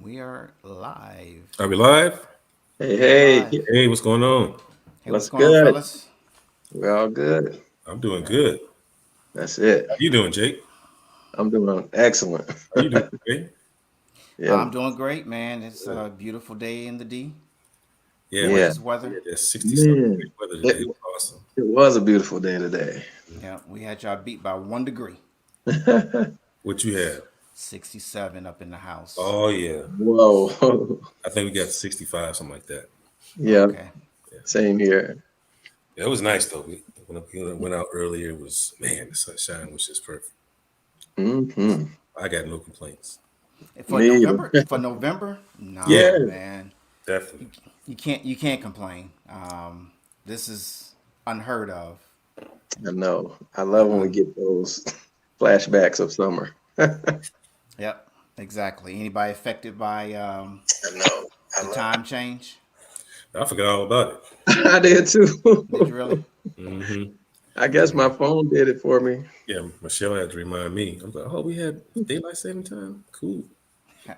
We are live. Are we live? We are Hey, live. hey, Hey, what's going on? Hey, what's what's going on, good? fellas? We're all good. I'm doing Yeah, good. That's it. How you doing, Jake? I'm doing excellent. How you doing, Jake? Yeah, I'm doing great, man. It's a beautiful day in the D. Yeah, yeah, Gorgeous weather. we had that 60 something man. weather It, today. It was awesome. it was a beautiful day today. Yeah, we had y'all beat by 1 degree. What you have? 67 up in the house. Oh yeah, Whoa. I think we got 65, something like that. Yeah, Okay. Yeah, same here. yeah, it was nice though. We went out earlier. It was man, the sunshine was just perfect. Hmm. I got no complaints. For Me either. November, Yeah, nah, Yeah, man. definitely. You can't complain. This is unheard of. I know. I love Un, when we un, get those flashbacks of summer. I yep, exactly. Anybody affected by know. I the love time change? I forgot all about it. it. I did Did you too. really? Hmm. I guess my phone did it for me. Yeah, Michelle had to remind me. I'm like, oh, we had daylight saving time. Cool.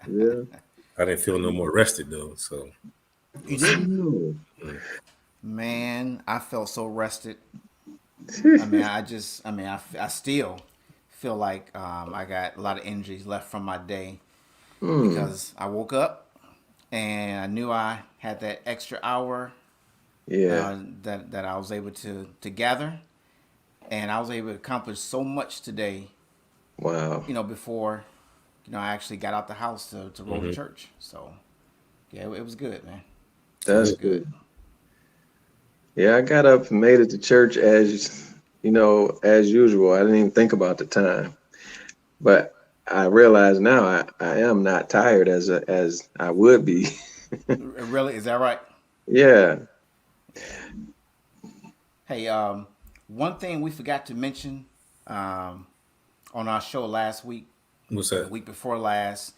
Yeah, I didn't feel no more rested though, so You we'll I see. didn't? know. Mm. Man, I felt so rested. I still feel like I got a lot of energies left from my day Hmm. because I woke up and I knew I had that extra hour Yeah. that I was able to gather, and I was able to accomplish so much today. Wow. Before I actually got out the house to roll to Hmm. church. So yeah, it was good, man. It That's was Good. good. good. Yeah, I got up and made it to church as usual. I didn't even think about the time, but I realize now I am not tired as I would be. Really, is that right? Yeah. Yeah. Hey, one thing we forgot to mention um, on our show last week, What's or the that? week before last,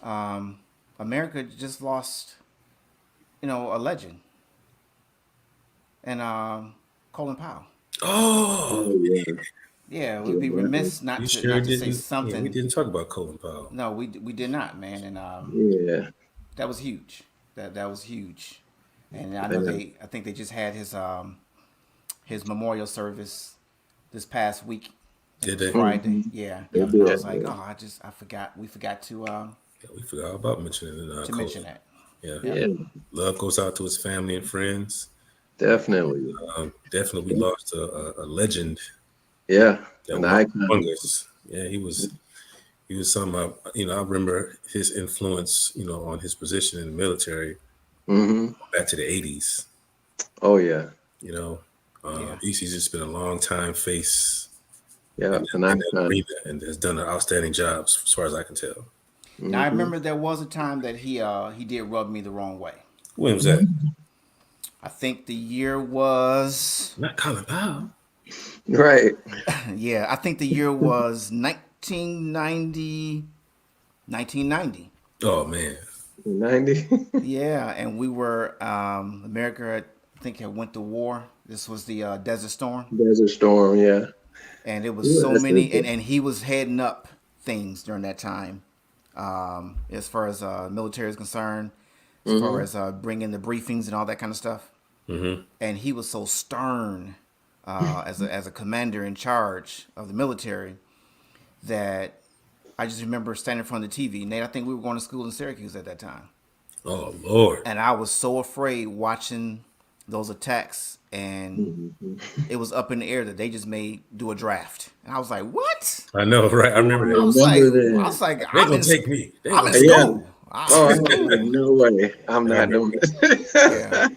um, America just lost, a legend, and Colin Powell. Oh, Oh yeah. Yeah, we'd be Yeah. remiss not we to sure not to say didn't. Yeah, we something. didn't talk about Colin Powell. No, we did not, man, and Yeah. that was huge. That was huge, and I know Man. I think they just had his memorial service this past week. I think it Did was they? Friday. Hmm. Yeah, They and I did. was like, Yeah. oh, I forgot. We forgot Yeah, we forgot about mentioning to Colin. mention that. Yeah, Yep. Yeah. love goes out to his family and friends. Definitely. Definitely, we lost a legend Yeah. that An walked among icon. us. Yeah, he was. He was some. I remember his influence. On his position in the military Hmm. back to the '80s. Oh yeah. You know, Yeah. he's just been a long time face Yeah. in, An in that icon. arena and has done an outstanding job as far as I can tell. Now I Hmm. remember there was a time that he did rub me the wrong way. When was that? I think the year was Not Colin Powell. Right. yeah, I think the year was 1990. 1990. Oh man. 90. Yeah, and we were America. I think had went to war. This was the Desert Storm, Desert Storm. Yeah. and it was so U.S. many. And he was heading up things during that time, as far as military is concerned, as far Hmm. as bringing the briefings and all that kind of stuff. Hmm. And he was so stern as a commander in charge of the military that I just remember standing in front of the TV. Nate, I think we were going to school in Syracuse at that time, Oh Lord. and I was so afraid watching those attacks, and Hmm. it was up in the air that they just made do a draft, and I was like, "What?" I know, right? I remember I I that. was like, remember "I that. was like, They gonna take me. They I'm gonna in take Yeah. me. school. I'm Oh, in I was like, school." no way. I'm I not remember doing that. Yeah, it.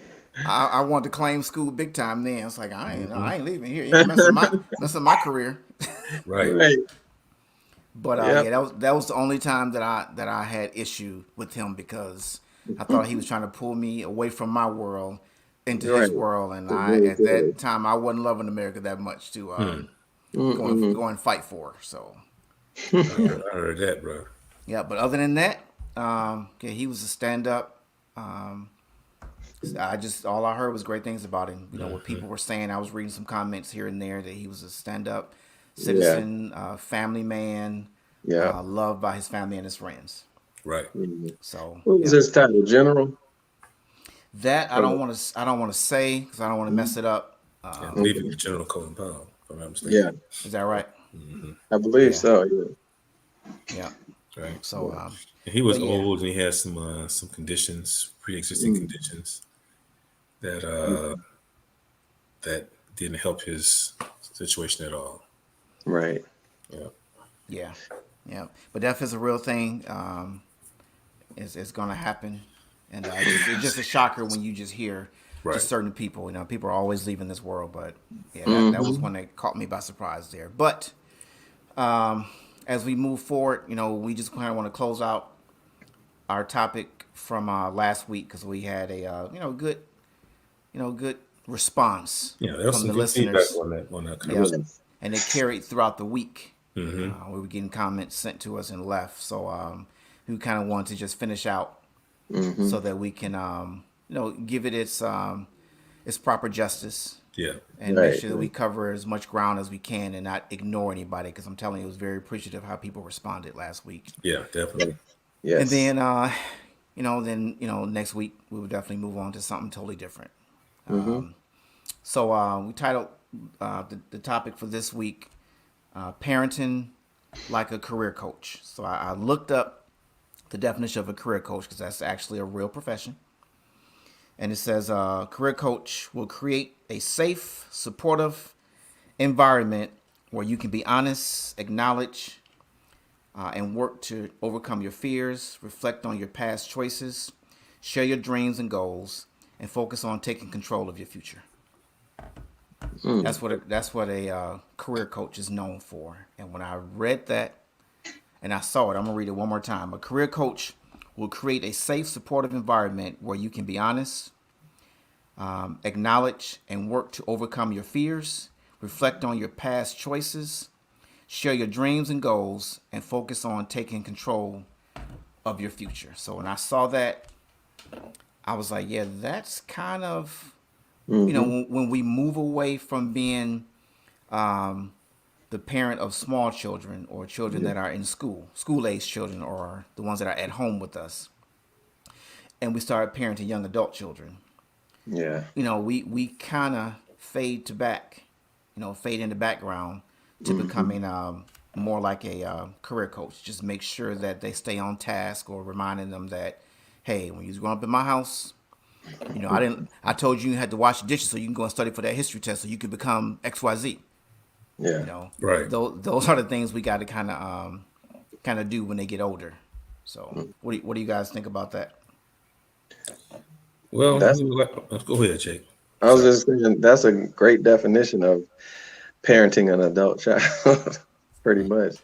I wanted to claim school big time. Then it's like Hmm. I ain't leaving here. You ain't messing my career. Right. Right. But Yep. yeah, that was the only time that I had issue with him because I thought he was trying to pull me away from my world into Right. his world, and The I at military. that time I wasn't loving America that much to Hmm. Mm-mm. go and fight for. So yeah, I heard that, bro. yeah. But other than that, okay, he was a stand up. Um, I just all I heard was great things about him. What Hmm. people were saying. I was reading some comments here and there that he was a stand up, Yeah. citizen, family man, Yeah. loved by his family and his friends. Right. Mhm. So What was yeah, his title? General? that I Or don't want to. I don't want to say because I don't want to mess it up. Yeah, I believe it okay. was General Colin Powell, if I'm not Yeah, mistaken. Is that right? Hmm. I believe Yeah, so. Yeah. yeah. Right. So, Yeah. And he was but yeah, old and he had some conditions, pre-existing Mm. conditions that Mhm. that didn't help his situation at all. Right. Yeah. yeah, yeah. But death is a real thing. It's going to happen, and it's just a shocker when you just hear just Right. certain people. People are always leaving this world, but yeah, that was Hmm. one that caught me by surprise there. But um, as we move forward, we just kind of want to close out our topic from last week because we had a good response Yeah, there was from some the good feedback listeners. on that Yep, conversation. Yes. and it carried throughout the week. Hmm. We were getting comments sent to us and left, so we kind of wanted to just finish out Hmm. so that we can give it its proper justice Yeah. and make Right. sure that we cover as much ground as we can and not ignore anybody because I'm telling you, it was very appreciative how people responded last week. Yeah, Yeah. definitely. And Yes. then next week we will definitely move on to something totally different. Hmm. So we titled the topic for this week, "Parenting Like a Career Coach." So I looked up the definition of a career coach because that's actually a real profession. And it says career coach will create a safe, supportive environment where you can be honest, acknowledge, and work to overcome your fears, reflect on your past choices, share your dreams and goals, and focus on taking control of your future. Mm. That's what a career coach is known for. And when I read that and I saw it, I'm gonna read it one more time. A career coach will create a safe, supportive environment where you can be honest, acknowledge, and work to overcome your fears, reflect on your past choices, share your dreams and goals, and focus on taking control of your future. So when I saw that, I was like, yeah, that's kind of, Hmm. when we move away from being the parent of small children or children Yeah. that are in school age children, or the ones that are at home with us, and we start parenting young adult children, Yeah. we kind of fade in the background to Hmm. becoming more like a career coach. Just make sure that they stay on task or reminding them that, hey, when you was growing up in my house, I told you you had to wash the dishes so you can go and study for that history test so you could become XYZ. You Yeah. know, Right. those are the things we got to kind of do when they get older. So, what do you guys think about that? Well, That's. go ahead, Jake. I was Sorry. just saying that's a great definition of parenting an adult child. Pretty much.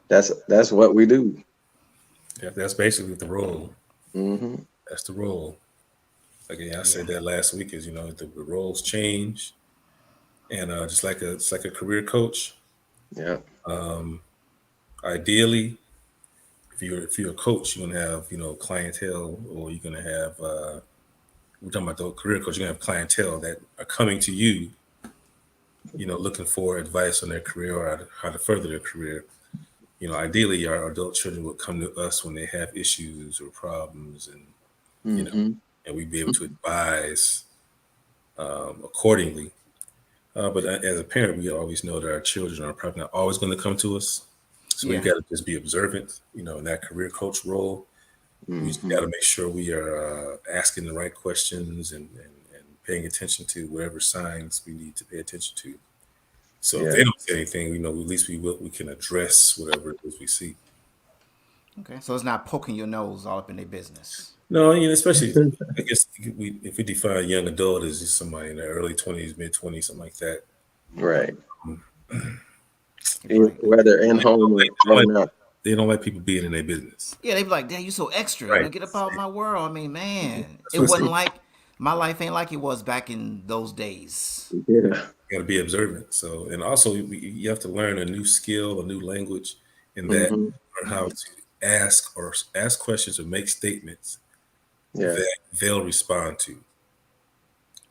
That's what we do. Yeah, that's basically the role. Hmm. That's the role. Again, I Yeah, said that last week is the roles change, and it's like a career coach. Yeah. Ideally, if you're a coach, you're gonna have clientele, or you're gonna have we're talking about the career coach. You're gonna have clientele that are coming to you, looking for advice on their career or how to further their career. Ideally, our adult children will come to us when they have issues or problems, and you know, Hmm. and we'd be able to advise accordingly. But as a parent, we always know that our children are probably not always going to come to us. So we've yeah, got to just be observant, in that career coach role. We just got Hmm. to make sure we are asking the right questions and paying attention to whatever signs we need to pay attention to. So if Yeah. they don't say anything, at least we can address whatever it is we see. okay. So it's not poking your nose all up in their business. No, especially I guess if we define young adult as just somebody in their early 20s, mid 20s, something like that. Right. They'd be like, Whether in home Don't or let, not. they don't let people being in their business. yeah, they'd be like, "Damn, you so extra. Right. Get up out of my world." I mean, man, That's it what wasn't it's like my life ain't like it was back in those days. Yeah. got to be observant. So, and also you have to learn a new skill, a new language, in that Hmm. learn how to ask questions or make statements Yeah. that they'll respond to.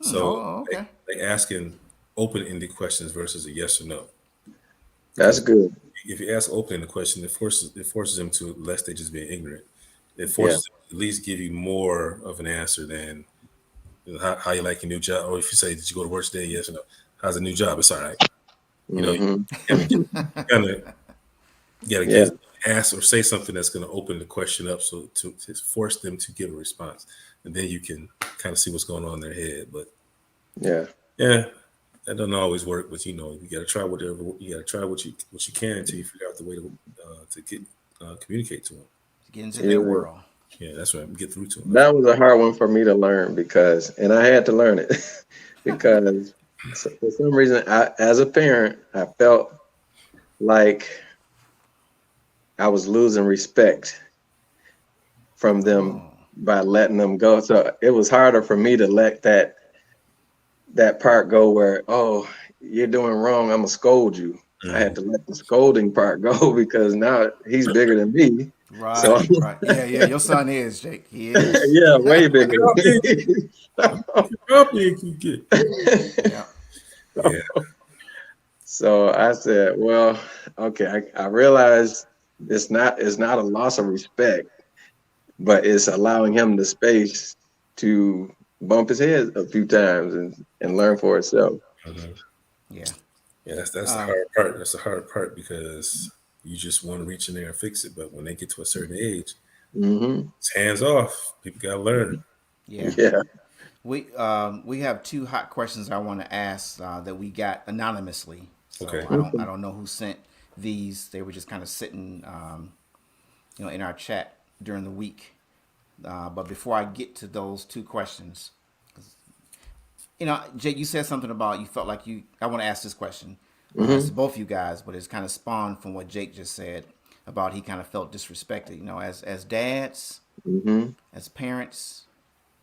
So, Oh, okay. like asking open-ended questions versus a yes or no. That's because good. if you ask openly the question, it forces them to, lest they just being ignorant. It Yeah. forces them to at least give you more of an answer than, how you like your new job, or if you say, did you go to work today? Yes or no. How's the new job? It's all right. Hmm. You kind of gotta Yeah. ask or say something that's going to open the question up, so to force them to give a response, and then you can kind of see what's going on in their head. But Yeah. yeah, that doesn't always work. But you got to try whatever you got to try what you can until you figure out the way to get communicate to them. Get into their Yeah. world. Yeah, that's right. Get through to them. That's That was a hard one for me to learn because, and I had to learn it because for some reason, as a parent, I felt like I was losing respect from them Oh. by letting them go. So it was harder for me to let that part go where, oh, you're doing wrong, I'm gonna scold you. I Mhm. had to let the scolding part go because now he's bigger than me. So Right, right. Yeah, yeah. Your son is, Jake. He is. yeah, way bigger How than big? me. How big you get? Yeah. Yeah. So I said, well, okay, I realized it's not a loss of respect, but it's allowing him the space to bump his head a few times and learn for itself. Mhm. Yeah. Yeah, that's the Um, hard part. That's the hard part because you just want to reach in there and fix it, but when they get to a certain age, Hmm. it's hands off. People gotta learn. yeah. Yeah. We have two hot questions I want to ask that we got anonymously. So Okay. I don't know who sent these. They were just kind of sitting, in our chat during the week. But before I get to those two questions, Jake, you said something about you felt like you. I want to ask this question. It's to Hmm. both you guys, but it's kind of spawned from what Jake just said about he kind of felt disrespected. As dads, Hmm. as parents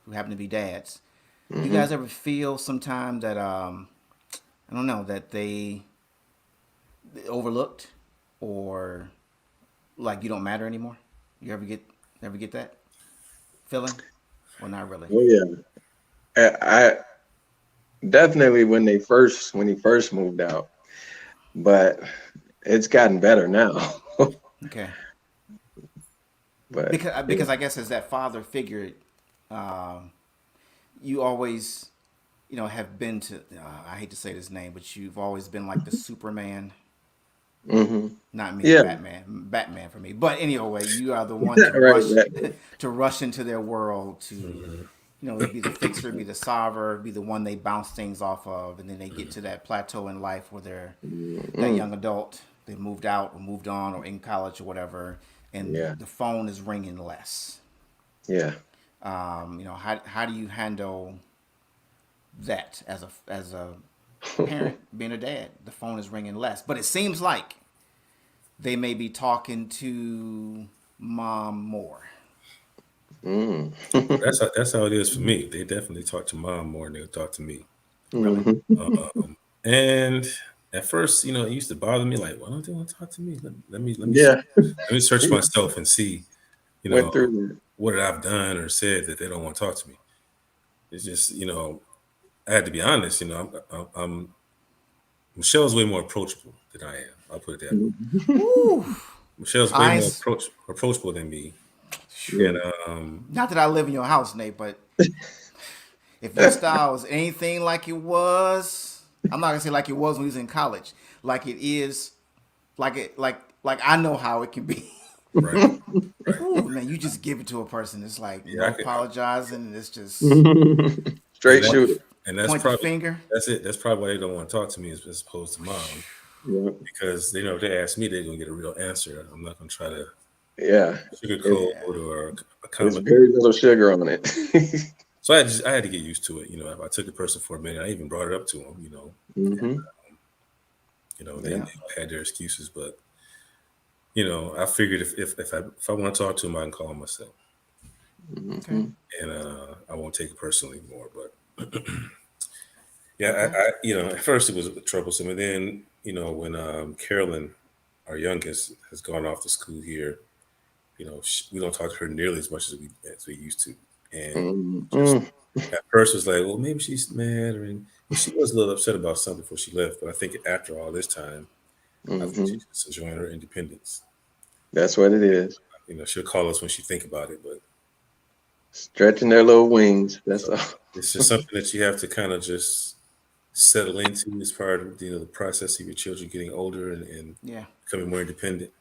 who happen to be dads, you Hmm. guys ever feel sometime that I don't know that they overlooked or like you don't matter anymore? You ever get that feeling? Well, not really. Oh yeah. I definitely when he first moved out, but it's gotten better now. Okay. But yeah. Because I guess as that father figure, um, you always have been to. I hate to say this name, but you've always been like the Superman. Hmm. Not me, Yeah. Batman. Batman for me. But anyway, you are the one to Right. rush Right. to rush into their world to Hmm. be the fixer, be the solver, be the one they bounce things off of, and then they get to that plateau in life where they're that Mm. young adult. They moved out or moved on or in college or whatever, and Yeah. the phone is ringing less. Yeah. How do you handle that as a parent being a dad? The phone is ringing less, but it seems like they may be talking to mom more. Mm. That's how it is for me. They definitely talk to mom more than they talk to me. Really? Hmm. And at first, it used to bother me. Like, why don't they want to talk to me? Yeah. Let me search myself and see, you know, Went through what did I've done or said that they don't want to talk to me. It's just, I had to be honest. Michelle's way more approachable than I am. I'll put it that way. that. Woo! Michelle's way more I approachable than me. Yeah. And not that I live in your house, Nate, but if your style is anything like it was, I'm not gonna say like it was when he was in college, like it is, like I know how it can be. right, right, Ooh, man, you just give it to a person. It's like yeah, no I could, apologizing. It's just and Straight that, point the shooter. and that's point the probably finger. that's it. That's probably why they don't want to talk to me as opposed to mom, Yeah. because they know if they ask me, they're gonna get a real answer. I'm not gonna try to Yeah. sugarcoat It, Yeah. or it's accommodate. very little sugar on it. So I had to get used to it. If I took the person for a minute, I even brought it up to them. Hmm. They Yeah. had their excuses, but I figured if I want to talk to them, I can call them myself, Okay. Hmm. and I won't take it personally anymore. But yeah, Okay. at first it was troublesome, and then when Carolyn, our youngest, has gone off to school here, we don't talk to her nearly as much as we used to, and just Hmm. at first it was like, well, maybe she's mad, and she was a little upset about something before she left. But I think after all this time, I think Hmm. she's just enjoying her independence. That's what it is. She'll call us when she think about it, but Stretching their little wings. That's so all. it's just something that you have to kind of just settle into as part of the process of your children getting older and Yeah. becoming more independent.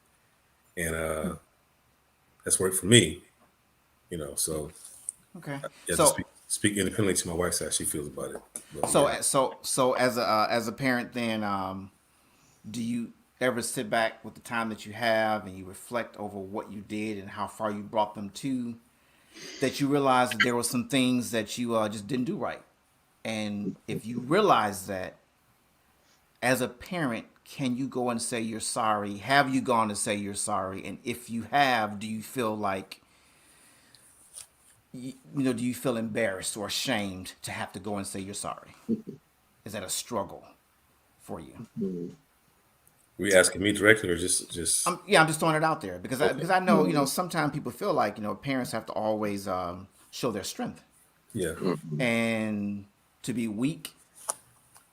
And that's worked for me. So Okay. yeah, to speak independently to my wife, how she feels about it. But yeah, So as a parent, then do you ever sit back with the time that you have and you reflect over what you did and how far you brought them to, that you realize that there were some things that you just didn't do right, and if you realize that as a parent, can you go and say you're sorry? Have you gone to say you're sorry? And if you have, do you feel like do you feel embarrassed or ashamed to have to go and say you're sorry? Is that a struggle for you? Mhm. were you asking me directly or just I'm just throwing it out there okay? because I know Mhm. sometimes people feel like parents have to always show their strength Yeah, Mhm. and to be weak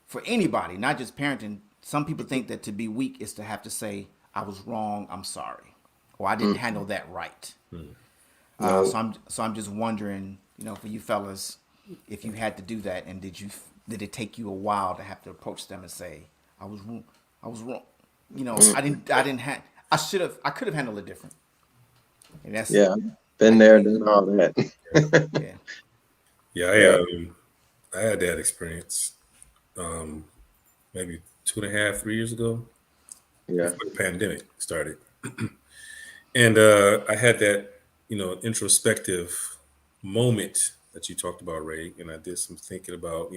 for anybody, not just parenting. Some people think that to be weak is to have to say I was wrong, I'm sorry, or I didn't handle Mhm. that right. mm. No. So I'm just wondering, for you fellas, if you had to do that, and did it take you a while to have to approach them and say I was wrong, I was wrong, Mhm. I didn't have I could have handled it different, and that's Yeah. how Been you there, be. done all that. Yeah. Yeah. Yeah. I had that experience um, maybe 2.5, 3 years ago Yeah. before the pandemic started, and I had that introspective moment that you talked about, Ray, and I did some thinking about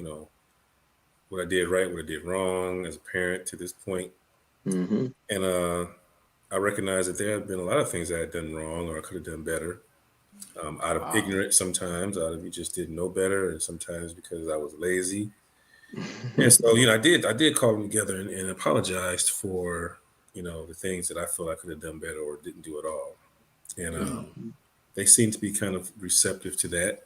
what I did right, what I did wrong as a parent to this point, Hmm. and I recognized that there had been a lot of things I had done wrong or I could have done better. Out of Wow. ignorance, sometimes out of you just didn't know better, and sometimes because I was lazy. And so, I did call them together and apologized for, the things that I feel I could have done better or didn't do at all. And they seemed to be kind of receptive to that.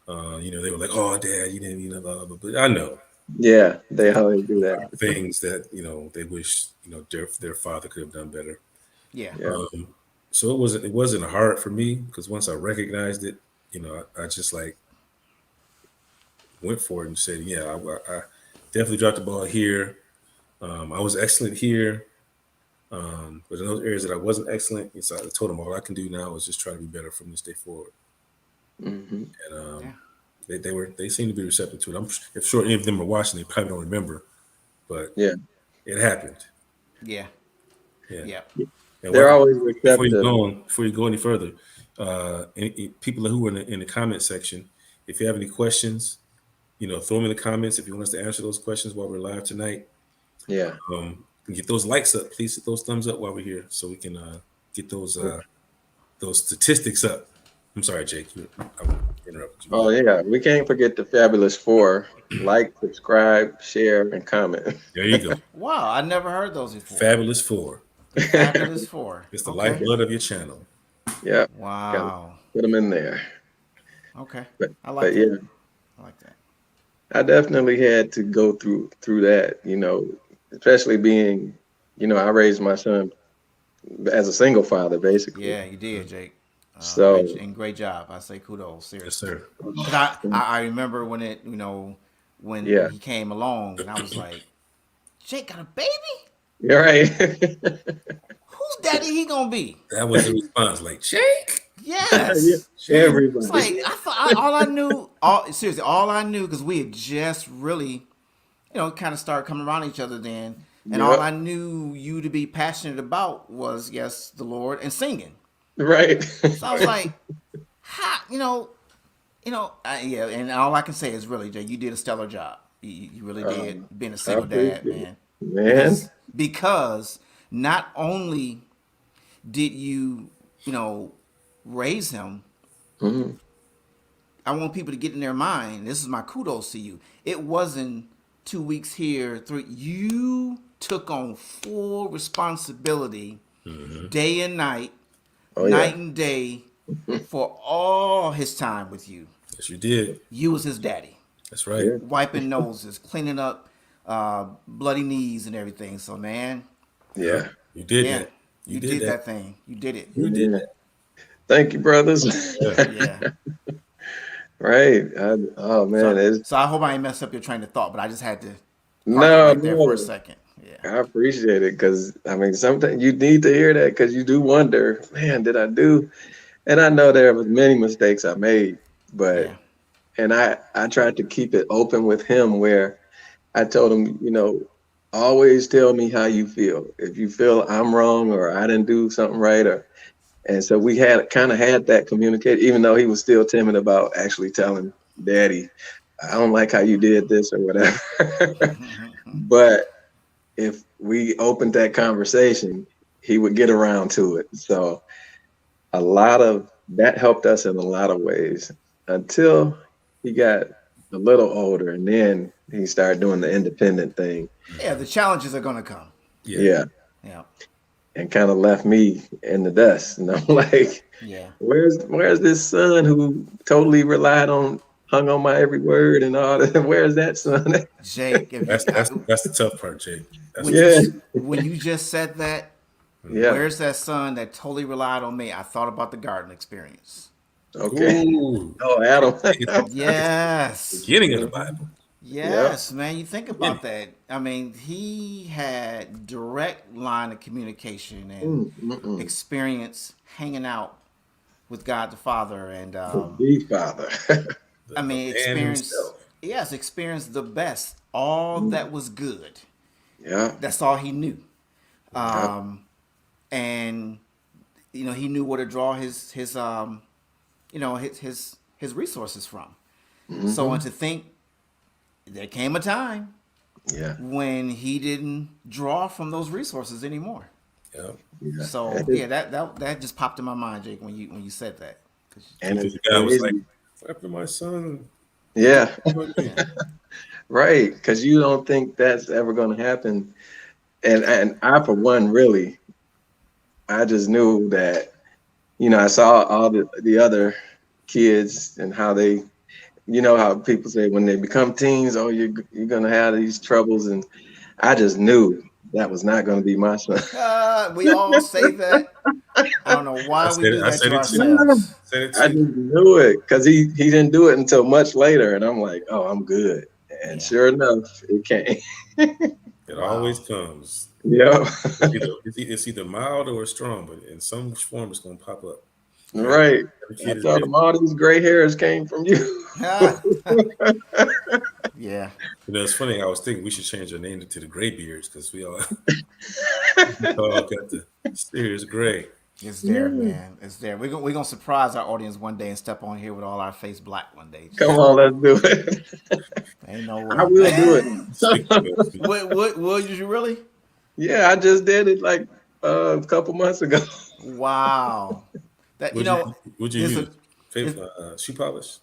They were like, "Oh, Dad, you didn't, blah, blah, blah." But I know Yeah. They there's always do a that. lot of things that they wish their father could have done better. Yeah. Yeah. So it wasn't hard for me because once I recognized it, I just like went for it and said, "Yeah, I definitely dropped the ball here. I was excellent here, but in those areas that I wasn't excellent, so I told them all I can do now is just try to be better from this day forward." Hmm. And Yeah. they seemed to be receptive to it. If sure any of them are watching, they probably don't remember, but Yeah. it happened. Yeah. Yeah. Yeah. And They're what always before receptive. you go any further, people who are in the comment section, if you have any questions, throw them in the comments if you want us to answer those questions while we're live tonight. Yeah. Get those likes up, please. Hit those thumbs up while we're here, so we can get those statistics up. I'm sorry, Jake. I interrupted you. Go Oh ahead. yeah. We can't forget the fabulous four. Like, subscribe, share, and comment. There you go. Wow. I never heard those before. Fabulous four. The fabulous four. It's the Okay. lifeblood of your channel. Yeah. Got to Wow. put them in there. Okay. But I like but that. yeah, I like that. I definitely had to go through that. Especially being, I raised my son as a single father, basically. Yeah, you did, Jake. So Great job. I say kudos, Yes, seriously. sir. Because I remember when when yeah, he came along, and I was like, Jake got a baby? you're right. Whose daddy he gonna be? That was the response. Like, Jake, Yeah, Yes. It's everybody. like I thought all I knew, seriously, all I knew because we had just really, kind of started coming around each other then, and all Yep. I knew you to be passionate about was yes, the Lord and singing. Right. So I was like, how, yeah, and all I can say is really, Jay, you did a stellar job. You really did um, being a I single dad, appreciate it, man. man. Because not only did you, you know, raise him, Mhm. I want people to get in their mind. This is my kudos to you. It wasn't 2 weeks here, three. You took on full responsibility, day and Oh night yeah. and day, for all his time with you. yes, you did. You was his daddy, That's right. Yeah. wiping noses, cleaning up bloody knees and everything. So man, Yeah. You did Yeah, that. You you did did that. that thing. You did it. You did Yeah. that. Thank you, brothers. Yeah. Yeah. Right. Oh man, So, it's so I hope I ain't messed up your train of thought, but I just had to park it no, right there for a no. second. Yeah. I appreciate it because I mean sometimes you need to hear that because you do wonder, man, did I do? And I know there was many mistakes I made, but Yeah. and I tried to keep it open with him where I told him, always tell me how you feel. If you feel I'm wrong or I didn't do something right, or and so we had kind of had that communicate, even though he was still timid about actually telling Daddy, I don't like how you did this or whatever. But if we opened that conversation, he would get around to it. So a lot of that helped us in a lot of ways until he got a little older and then he started doing the independent thing. Yeah, the challenges are gonna come. Yeah. Yeah. Yeah. And kind of left me in the dust. And I'm like, Yeah. where's this son who totally relied on hung on my every word and all that? Where's that son? Jake, if you That's the tough part, Jake. That's when the you Yeah. tough. when you just said that, Yeah. where's that son that totally relied on me? I thought about the garden experience. Okay. Ooh. Oh, Adam. It's the Yes. beginning of the Mhm. Bible. Yep. Yes, man. You think Beginning. about that. I mean, he had direct line of communication and Mm-mm. experience hanging out with God the Father, and The father. I The mean, man experience. himself. Yes, experience the best. All that was good. Yeah. That's all he knew. Yep. Um, and he knew where to draw his resources from. So, and Hmm. to think there came a time Yeah. when he didn't draw from those resources anymore. Yeah. Yeah. So yeah, that just popped in my mind, Jake, when you said that. 'Cause- And Because it's the guy was like, crazy. after my son, he could Yeah. on me. yeah, Right. Because you don't think that's ever going to happen. And I, for one, really, I just knew that, I saw all the other kids and how they, how people say when they become teens, oh, you're going to have these troubles. And I just knew that was not going to be my son. we all say that. I don't know I why we said it. do I that said to it too. ourselves. Said it I too. just knew it because he didn't do it until much later. And I'm like, oh, I'm good. And Yeah. sure enough, it came. It always Wow. comes. Yep. It's either mild or strong, but in some form, it's going to pop up. Right. Every I kid is told different. him all these gray hairs came from you. Yeah, It's funny. I was thinking we should change our name to the Graybeards because we all got the serious gray. it's there, Yeah. man. It's there. We're gonna surprise our audience one day and step on here with all our face black one day. Come Just on, let's do it. ain't no I way. will do it Speak for now. yourself. What would you really? Yeah, I just did it like a couple months ago. Wow. That Would you there's a use? Shoe polish?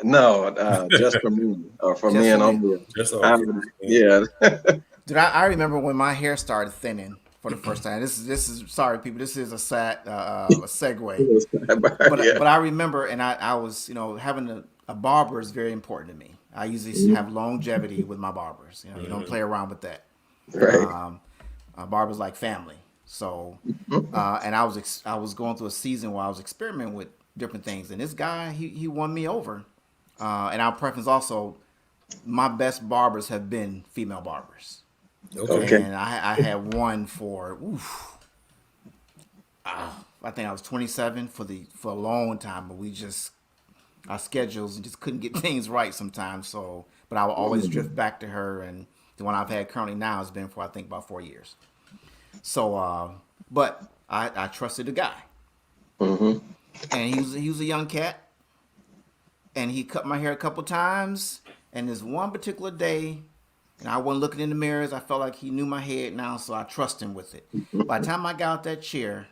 No, just for me or for me just for and me. only. Just okay. Yeah. Yeah. Dude, I remember when my hair started thinning for the first time. This is sorry people. This is a sad a segue. But Yeah. I remember, and I was having a barber is very important to me. I usually have longevity with my barbers. You don't play around with that. Right. Um, barbers like family. So, and I was going through a season where I was experimenting with different things, and this guy he won me over. And our preference also, my best barbers have been female barbers, Okay. Okay. and I had one for I think I was 27 for a long time, but we just our schedules just couldn't get things right sometimes. So, but I will always drift back to her, and the one I've had currently now has been for I think about 4 years. So, but I trusted the guy, Mm-hmm. and he was a young cat, and he cut my hair a couple times. And this one particular day, and I wasn't looking in the mirrors. I felt like he knew my head now, so I trust him with it. By the time I got out that chair,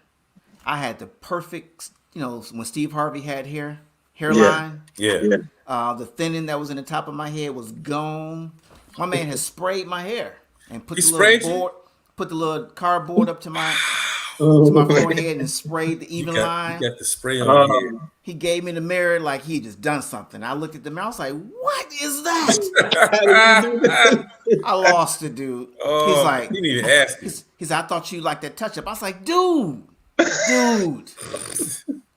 I had the perfect, when Steve Harvey had Yeah. hairline. Yeah. Yeah. The thinning that was in the top of my head was gone. My man has sprayed my hair and He sprayed you? put the little cardboard up to my to my forehead and sprayed the even line. You got the spray on your head. He gave me the mirror like he just done something. I looked at the mirror. I was like, "What is that?" How did you do that? I lost it, dude. He's Oh, like, you didn't even ask him. he's I thought you liked that touch up. I was like, dude,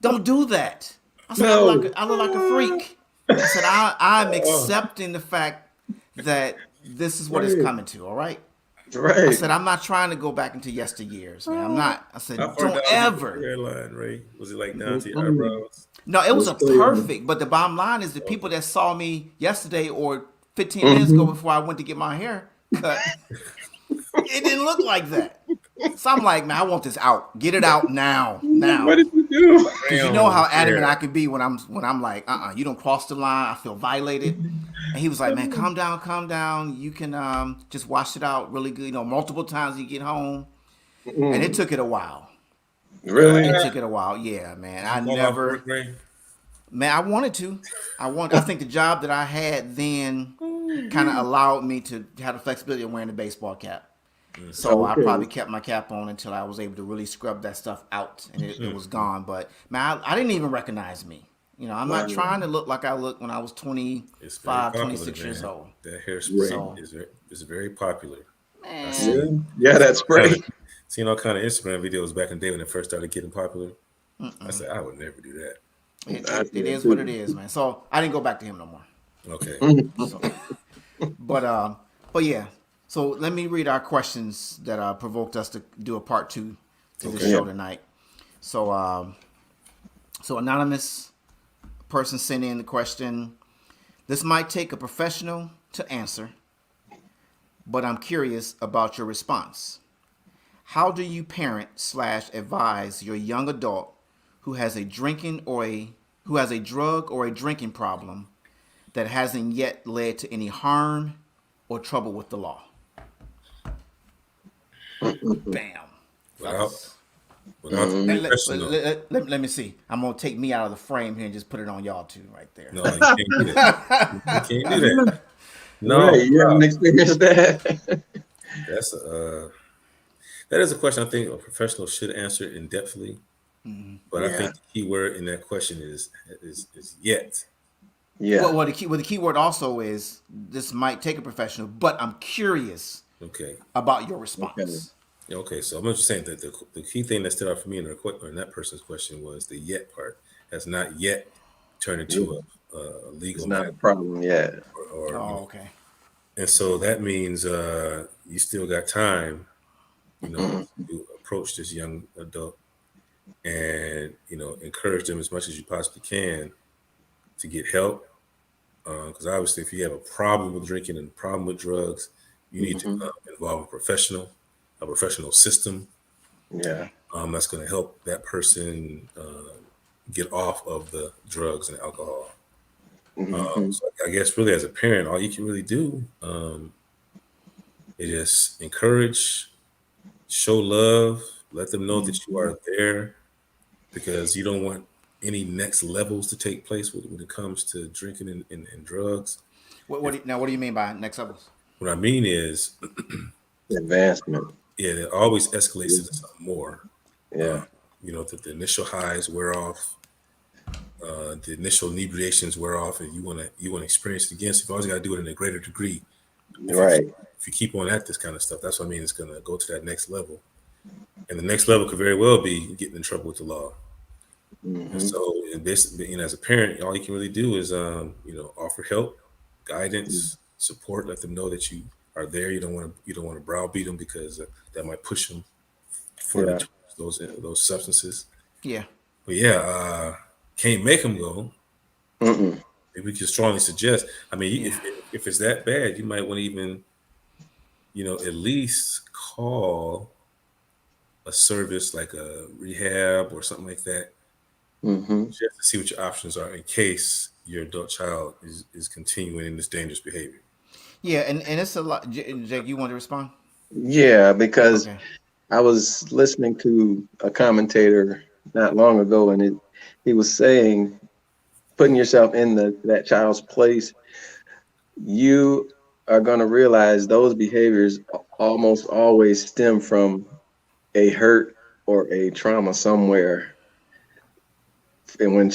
don't do that. I said, No. I look like a freak. I said, I'm accepting the fact that this is what it's Right. coming to. All right. I Right. said, I'm not trying to go back into yesteryears, man. I'm not. I said, How far don't down was your ever. hairline, Ray? Was it like down to your eyebrows? No, it was a Let's go. perfect. But the bottom line is the people that saw me yesterday or 15 minutes ago before I went to get my hair cut, it didn't look like that. So I'm like, man, I want this out. Get it out now. Now. What did you do? Because you know how adamant I can be when I'm like, you don't cross the line. I feel violated. And he was like, man, calm down. You can just wash it out really good, multiple times you get home. And it took it a while. Really? It took it a while. Yeah, man. I Fall off never, work, Ray? man, I wanted to. I think the job that I had then kind of allowed me to have the flexibility of wearing the baseball cap. So I Okay. probably kept my cap on until I was able to really scrub that stuff out and it was gone. But man, I didn't even recognize me. I'm not trying to look like I looked when I was It's 25, very popular, 26 years man. old. That hairspray So- is very popular. Man, Yeah, that's spray. Seen all kind of Instagram videos back in the day when it first started getting popular. I said I would never do that. it is what it is, man. So I didn't go back to him no more. Okay. So, but yeah. So let me read our questions that provoked us to do a part 2 to this Okay. show tonight. So anonymous person sent in the question. This might take a professional to answer, but I'm curious about your response. How do you parent / advise your young adult who has a drug or a drinking problem that hasn't yet led to any harm or trouble with the law? Bam. Without the Let, professional. let me see. I'm gonna take me out of the frame here and just put it on y'all two right there. No, you can't do that. You can't do that. No, Right, you haven't experienced that. that's that is a question I think a professional should answer in depthly. But I Yeah. think the key word in that question is yet. Yeah. Well, the key word also is this might take a professional, but I'm curious Okay. about your response. Okay, so I'm just saying that the key thing that stood out for me in that person's question was the yet part has not yet turned into a legal It's not a matter. problem yet. Or Oh, okay. and so that means you still got time, to approach this young adult and encourage them as much as you possibly can to get help. Because obviously, if you have a problem with drinking and a problem with drugs, you need to involve a professional system Yeah. that's going to help that person get off of the drugs and alcohol. So I guess really as a parent, all you can really do is just encourage, show love, let them know that you are there because you don't want any next levels to take place when it comes to drinking and drugs. What do you mean by next levels? What I mean is, Advancement. it always escalates to something more. Yeah. That the initial highs wear off, the initial inebriations wear off, and you want to experience it again. So you always got to do it in a greater degree. Right. If you keep on at this kind of stuff, that's what I mean. It's going to go to that next level, and the next level could very well be getting in trouble with the law. And so, as a parent, all you can really do is, offer help, guidance, support. Let them know that you are there. You don't want to browbeat them because that might push them further towards those substances. Yeah. But can't make them go. Maybe we can strongly suggest. I mean, if it's that bad, you might want to even, at least call a service like a rehab or something like that. Just to see what your options are in case your adult child is continuing in this dangerous behavior. Yeah, and it's a lot. Jake, you want to respond? Yeah, because Okay. I was listening to a commentator not long ago, and he was saying, putting yourself in that child's place, you are going to realize those behaviors almost always stem from a hurt or a trauma somewhere. And when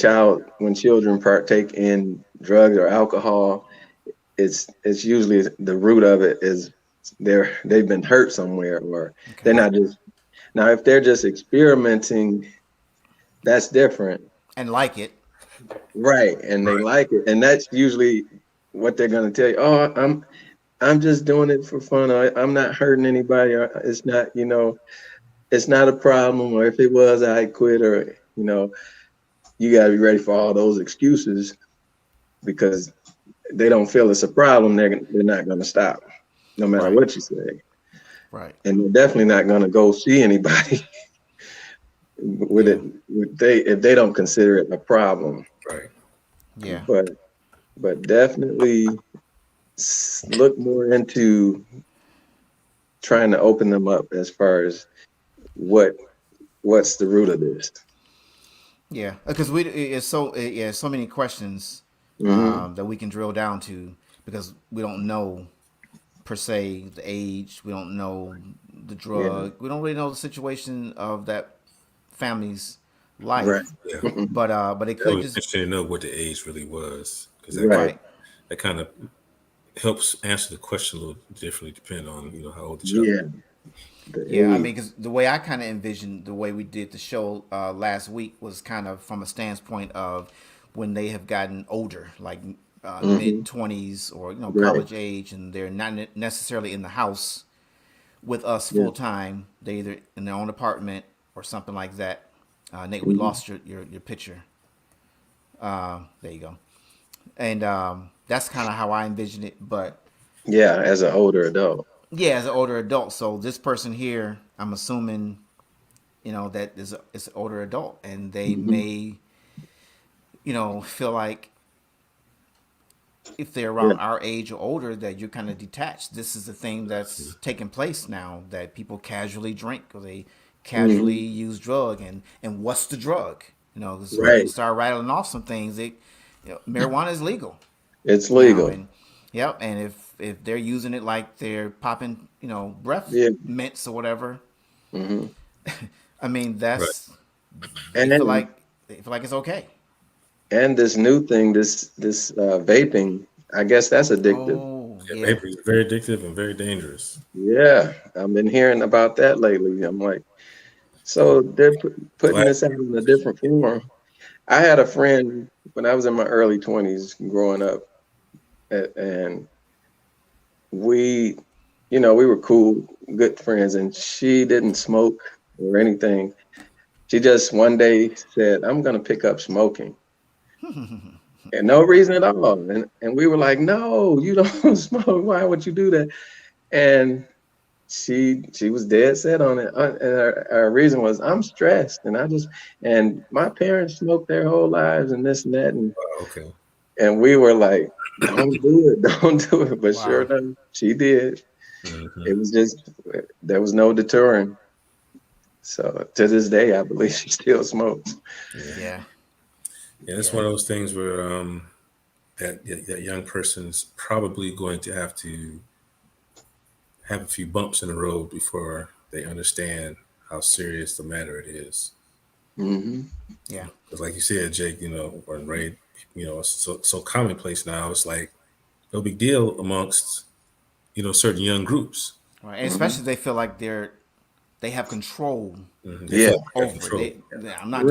children partake in drugs or alcohol, it's usually the root of it is they've been hurt somewhere, or they're Okay. not just now if they're just experimenting, that's different. And like it. Right. And they Right. like it. And that's usually what they're gonna tell you. Oh, I'm just doing it for fun. I'm not hurting anybody. Or it's not, it's not a problem. Or if it was, I'd quit. Or, you got to be ready for all those excuses because they don't feel it's a problem. They're not going to stop no matter Right. what you say. Right. And they're definitely not going to go see anybody with Yeah. it. If they don't consider it a problem. Right. Yeah. But, definitely look more into trying to open them up as far as what what's the root of this. Yeah. Because so many questions Hmm. that we can drill down to because we don't know per se the age, we don't know the Yeah. drug, we don't really know the situation of that family's Right. life. Yeah. But it That could was just interesting to know what the age really was, because Right. right. that kind of helps answer the question a little differently, depending on how old the child. Yeah. The Yeah, I age. mean, because the way I kind of envisioned the way we did the show last week was kind of from a standpoint of when they have gotten older, like Hmm. mid 20s or Right. college age, and they're not necessarily in the house with us Yeah. full time. They either in their own apartment or something like that. Nate, we Hmm. lost your picture. There you go. And that's kind of how I envision it. But Yeah. As an older adult. yeah, as an older adult, so this person here, I'm assuming that is an older adult, and they Hmm. may feel like if they're Yeah. around our age or older that you're kind of detached. This is the thing that's taking place now, that people casually drink or they casually Hmm. use drug. And what's the drug? 'Cause we Right. can Right. start rattling off some things. Marijuana is legal. It's legal. And yep, and if they're using it like they're popping breath Yeah. mints or whatever, Hmm. I mean Right. that's they feel And like it's okay. this new thing, this vaping, I guess that's addictive. Oh Yeah, yeah. vapor is very addictive and very dangerous. Yeah. I've been hearing about that lately. I'm like, so they're putting Glad. this out in a different form. I had a friend when I was in my early 20s growing up, and we, we were cool, good friends, and she didn't smoke or anything. She just one day said, "I'm gonna pick up smoking," and no reason at all. And we were like, "No, you don't smoke. Why would you do that?" And she was dead set on it. And her reason was, "I'm stressed, and and my parents smoked their whole lives, and this and that." Okay. And we were like, "Don't do it, don't do it." But sure Wow. enough, she did. Hmm. It was just there was no deterring. So to this day, I believe she still smokes. Yeah. Yeah. Yeah. It's Yeah. one of those things where that young person's probably going to have to have a few bumps in the road before they understand how serious the matter it is. Hmm. Yeah. Because, like you said, Jake, or Ray, it's so commonplace now. It's like no big deal amongst certain young groups. Right. And Hmm. especially they feel like they have control They Yeah, feel like they got over it. control. really. I'm not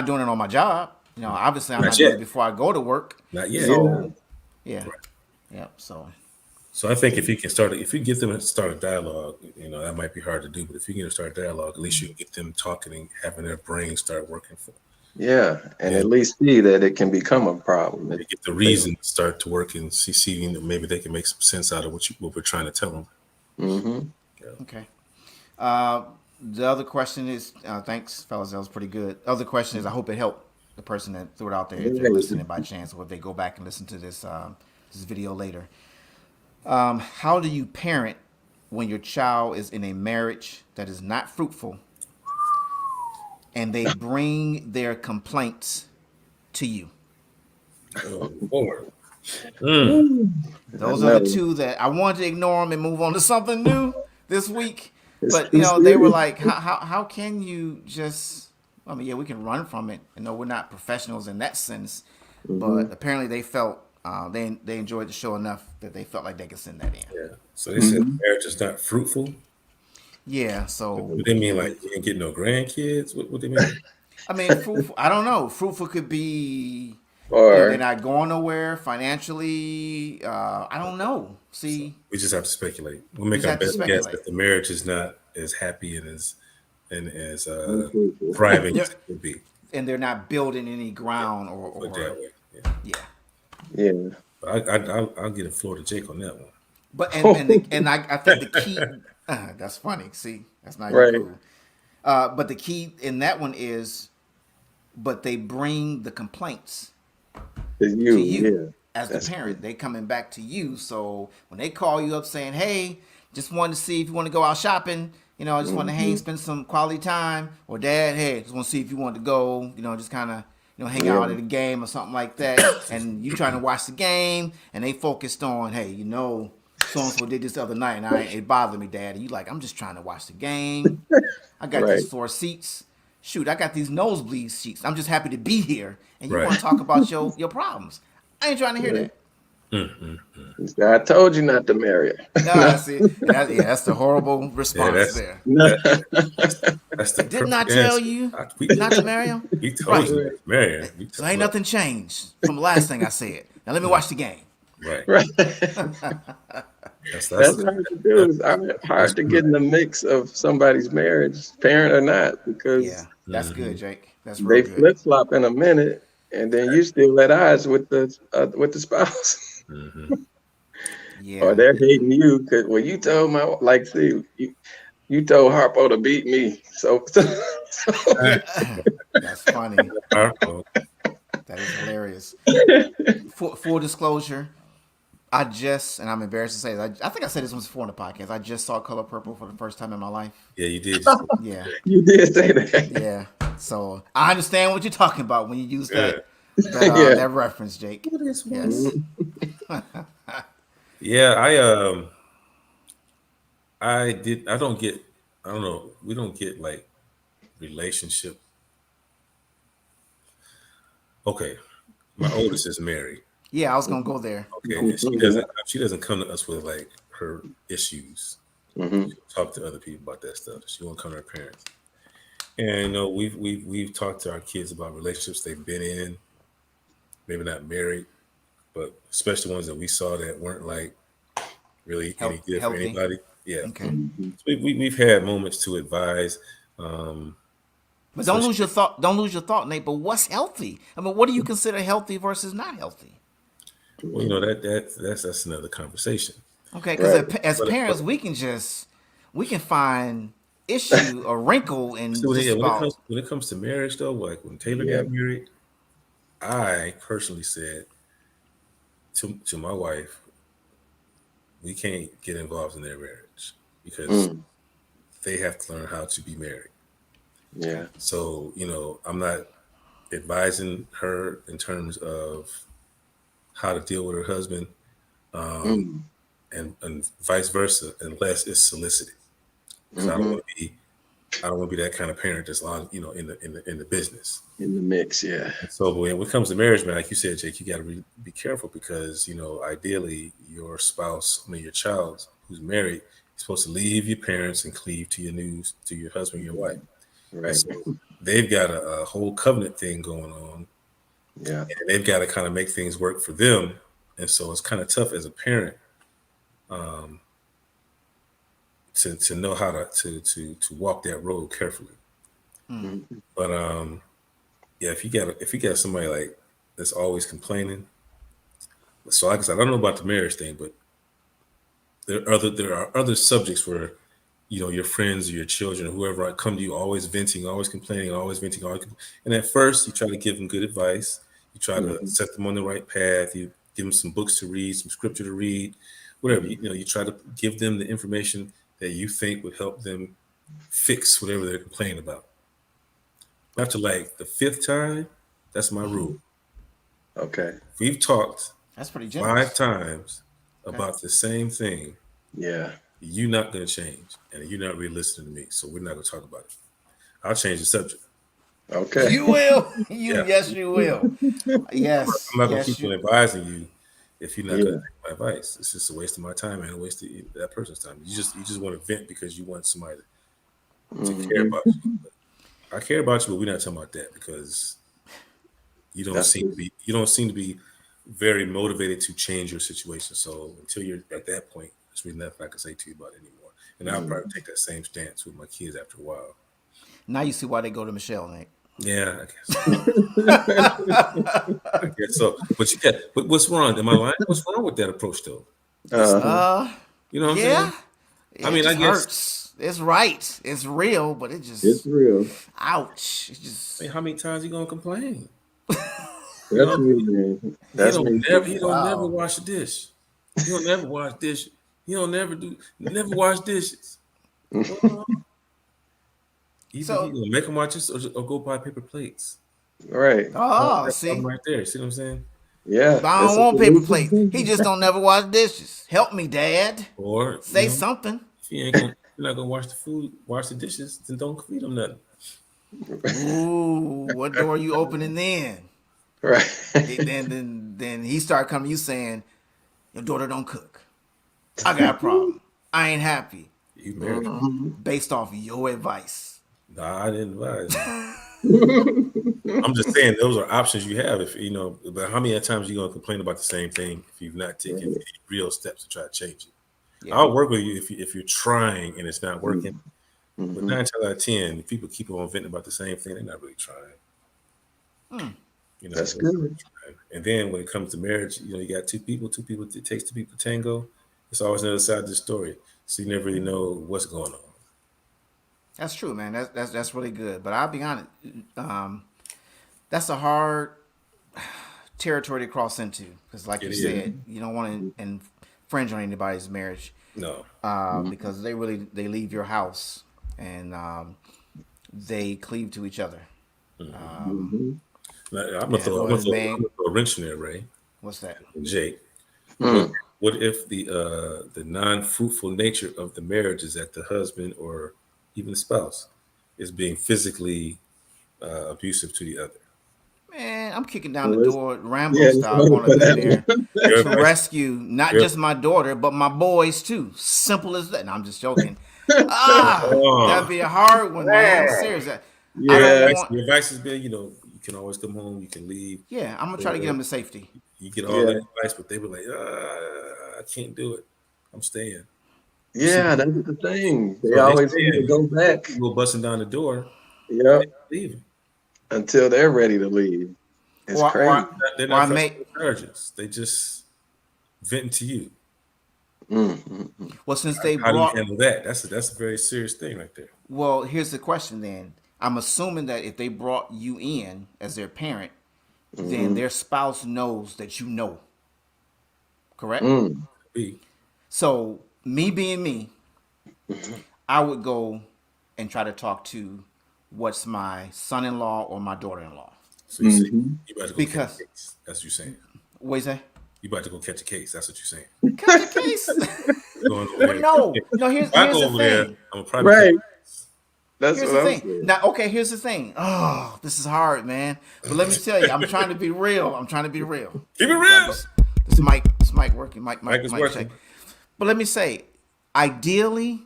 doing it on my job. Obviously I'm Not not doing yet. it before I go to work. Not yet. Yeah, So yeah. Right. Yep. So So I think if you get them to start a dialogue, that might be hard to do, but if you get them to start a dialogue, at least you can get them talking and having their brains start working for. yeah, and And at least see that it can become a problem. they get the Fail. reason to start to work and see maybe they can make some sense out of what we're trying to tell them. Hmm. Yeah. okay. Uh, the other question is, thanks, fellas. That was pretty good. The other question is, I hope it helped the person that threw it out there if they're Right. listening by chance, or if they go back and listen to this video later. How do you parent when your child is in a marriage that is not fruitful and they bring their complaints to you? Oh, Lord. Mm. Woo. I Those are the know. two that I wanted to ignore them and move on to something new this week. But you know, they were like, how can you just? I mean, yeah, we can run from it. You know, we're not professionals in that sense, Mm-hmm. but apparently they felt they enjoyed the show enough that they felt like they could send that in. Yeah. So they said Mm-hmm. marriage is not fruitful. Yeah, so What they you mean, know, like you ain't get no grandkids? What they mean? I mean, fruitful. I don't know. Fruitful could be, you know, they're Or not going nowhere financially. I don't know. So See, we just have to speculate. We'll we make just our have to best guess speculate. that the marriage is not as happy and as unfruitful. thriving Yeah, as it would be. and they're not building any Yeah, ground put it that or way. Yeah, yeah. Yeah. but I'll get a Florida Jake on that one. But and I think the key that's funny. See, that's not even Right. cool. But the key in that one is, but they bring the complaints It's to you. you Yeah. as the That's parent. They coming back to you. So when they call you up saying, "Hey, just wanted to see if you want to go out shopping," you know, I just want to hang, mm-hmm. spend some quality time, or Dad, hey, just want to see if you want to go, you know, just kind of. You know, hang Yeah. out at a game or something like that, and you trying to watch the game, and they focused on, hey, you know, so and so did this the other night, and it bothered me, Dad. And you like, I'm just trying to watch the game. I got these Right. floor seats. Shoot, I got these nosebleed seats. I'm just happy to be here, and you Right. want to talk about your problems. I ain't trying to hear Right. that. Mm-hmm. He said, I told you not to marry No, her. that's it. Yeah, that's the horrible Yeah, response there. No. that, that's the Didn't I perfect tell answer. you We not to marry him? we told Right. you not to marry him. So ain't Look, nothing changed from the last thing I said. Now let me watch the game. right. Right. That's That's hard to do. that, It's that's hard to true. get in the mix of somebody's marriage, parent or not, Yeah, because that's Mm-hmm. good, Jake. That's real they good. flip flop in a minute, and then you still at odds with the spouse, Mm-hmm. or Yeah, they're hating you because well, you told my like, see, you told Harpo to beat me, so that's funny. Our fault. That is hilarious. Full disclosure, and I'm embarrassed to say this, I think I said this once before in the podcast. I just saw Color Purple for the first time in my life. Yeah, you did. Just, Yeah, you did say that. yeah. So I understand what you're talking about when you use yeah. Yeah. that reference, Jake. Yes. Mhm. Yeah, I did. I don't get. I don't know. We don't get like relationship. Okay, my oldest is married. Yeah, I was gonna go there. Okay, and she doesn't come to us with like her issues. Mhm. She'll talk to other people about that stuff. She won't come to her parents. And you know, we've talked to our kids about relationships they've been in, maybe not married, but especially ones that we saw that weren't like really any good for Healthy. anybody. Yeah, Okay. Mhm. so we've had moments to advise. Um, But don't especially lose your thought. Don't lose your thought, Nate. But what's healthy? I mean, what do you consider healthy versus not healthy? well, you know that's another conversation. Okay, because Right. as But parents, we can find issue or wrinkle in so just yeah, about. when it comes to marriage though, like when Taylor Yeah. got married, I personally said to my wife, we can't get involved in their marriage because Mm. they have to learn how to be married. Yeah. So, you know, I'm not advising her in terms of how to deal with her husband, um, Mm. and vice versa, unless it's solicited. Because Mhm. I don't want to be that kind of parent that's on, you know, in the business. In the mix, yeah. So when it comes to marriage, man, like you said, Jake, you got to be careful because you know, ideally, your spouse, I mean, your child who's married, is supposed to leave your parents and cleave to to your husband, your wife. And Right. so they've got a whole covenant thing going on, Yeah. and they've got to kind of make things work for them. And so it's kind of tough as a parent um, to know how to walk that road carefully. Mm, Mhm. But yeah, if you got somebody like that's always complaining, so like I said, I don't know about the marriage thing, but there are other subjects where you know your friends or your children or whoever come to you always venting, always complaining, always venting, and at first you try to give them good advice, you try to Mhm. set them on the right path, you give them some books to read, some scripture to read, whatever. You know, you try to give them the information that you think would help them fix whatever they're complaining about. After like the fifth time, that's my rule. Okay. If we've talked that's pretty five generous. times Okay. about the same thing, Yeah. you're not going to change, and you're not really listening to me, so we're not going to talk about it. I'll change the subject. Okay. You will. You Yeah, yes, you will. Yes, I'm not going to yes, keep on you. advising you if you're not going to Yeah. take my advice. It's just a waste of my time and a waste of that person's time. You just want to vent because you want somebody to care Hmm. about you. I care about you, but we're not talking about that because That's good. you don't seem to be very motivated to change your situation. So until you're at that point, there's really nothing I can say to you about it anymore. And I'll probably take that same stance with my kids after a while. Now you see why they go to Michelle, Nate. Yeah, I guess. I guess so. But but what's wrong? Am I lying? What's wrong with that approach though? It's Uh-huh. you know what I'm Yeah, saying? I it mean, I just guess hurts. It's right. It's real, but it It's just, real. ouch. It I just, mean, how many times you gonna complain? You That's know, me, man. That's me he too. don't never wow. wash a dish. He don't never wash dish. He don't never wash dishes. Well, either he So, gonna make them watch this or go buy paper plates. Right. oh, That problem see, right there. See what I'm saying? Yeah. but I It's don't a want paper solution plates. He too. just don't never wash dishes. Help me, Dad. Or Say something. if you ain't gonna you're not gonna wash the food, wash the dishes, then don't feed them nothing. Ooh, what door are you opening then? Right. Then he start coming to you saying, your daughter don't cook. I got a problem. I ain't happy. You married. Mhm. Based off your advice. Nah, I didn't advise. I'm just saying those are options you have. If but how many times you gonna complain about the same thing if you've not taken Right. any real steps to try to change it? Yeah. I'll work with you if you're trying and it's not working. But Mm-hmm. 9 times out of 10, if people keep on venting about the same thing, they're not really trying. That's They're not really good. trying. And then when it comes to marriage, you got two people. It takes two people to tango. It's always another side of the story, so you never really know what's going on. That's true, man. That's really good. But I'll be honest, um, that's a hard territory to cross into because, like It you is. said, you don't want to infringe on anybody's marriage No. because they leave your house and they cleave to each other. Mm-hmm. Now, And I'm what gonna is throw, I'm man? gonna throw a wrench in there, Ray What's that? and Jake. What Mm. what if the non-fruitful nature of the marriage is that the husband or even the spouse is being physically abusive to the other? Man, I'm kicking down the Well, door, Rambo yeah, it's style, funny going for up in that there one. Your to advice, rescue not your, just my daughter but my boys too. Simple as that. No, I'm just joking. Ah, that'd oh, be a hard one, man. Serious. I your don't Yeah, advice, want. your advice has been, you can always come home, you can leave, Yeah, I'm gonna try to get or them to safety. you get all yeah, that advice, but they were like, I can't do it. I'm staying. You see, yeah. That's the thing. They so they always seem staying. to go back. You go busting down the door, and Yep. they leaving. Until they're ready to leave. It's Or or crazy. I- They're or not I pressing may. the charges. They just venting to you. Mm-hmm. Well, since they How do you brought. handle that? That's a very serious thing right there. Well, here's the question. Then I'm assuming that if they brought you in as their parent, then Mm-hmm. their spouse knows that you know. Correct. Mm. B. So me being me, I would go and try to talk to what's my son-in-law or my daughter-in-law. So you say Mm-hmm. you about to go catch Because a case. That's what you're saying. what you say? You about to go catch a case. That's what you're saying. Catch a case. You're going over Well, there. no, no. Here's If I here's go the over there, thing. I'm gonna probably catch Right. a case. That's Here's what the I'm thing. saying. Now, okay, here's the thing. Oh, this is hard, man. But let me tell you, I'm trying to be real. I'm trying to be real. Keep it Got real. this mic working. Mike is Mic check. working. But let me say, ideally,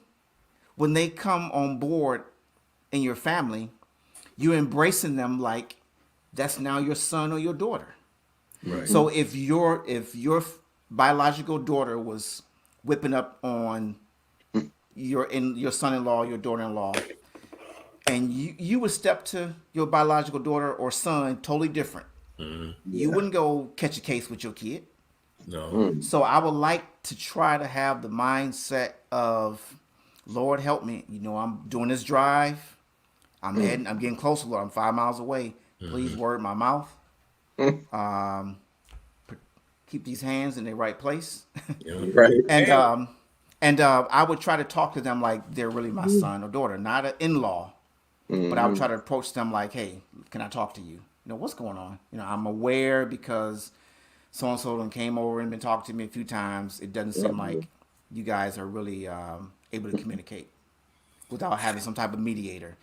when they come on board in your family, you're embracing them like that's now your son or your daughter. Right. So if your biological daughter was whipping up on your son-in-law, your daughter-in-law, and you would step to your biological daughter or son totally different. You Yeah. wouldn't go catch a case with your kid. No. Mm. So I would like to try to have the mindset of, Lord help me. I'm doing this drive. Mm. I'm getting closer, Lord. I'm 5 miles away. Please word my mouth. Mm. Um, keep these hands in their right place. You know. Right. and Damn. I would try to talk to them like they're really my son or daughter, not an in-law. But I would Mm-hmm. try to approach them like, hey, can I talk to you? What's going on? I'm aware because so and so came over and been talking to me a few times. It doesn't seem like you guys are really able to communicate without having some type of mediator.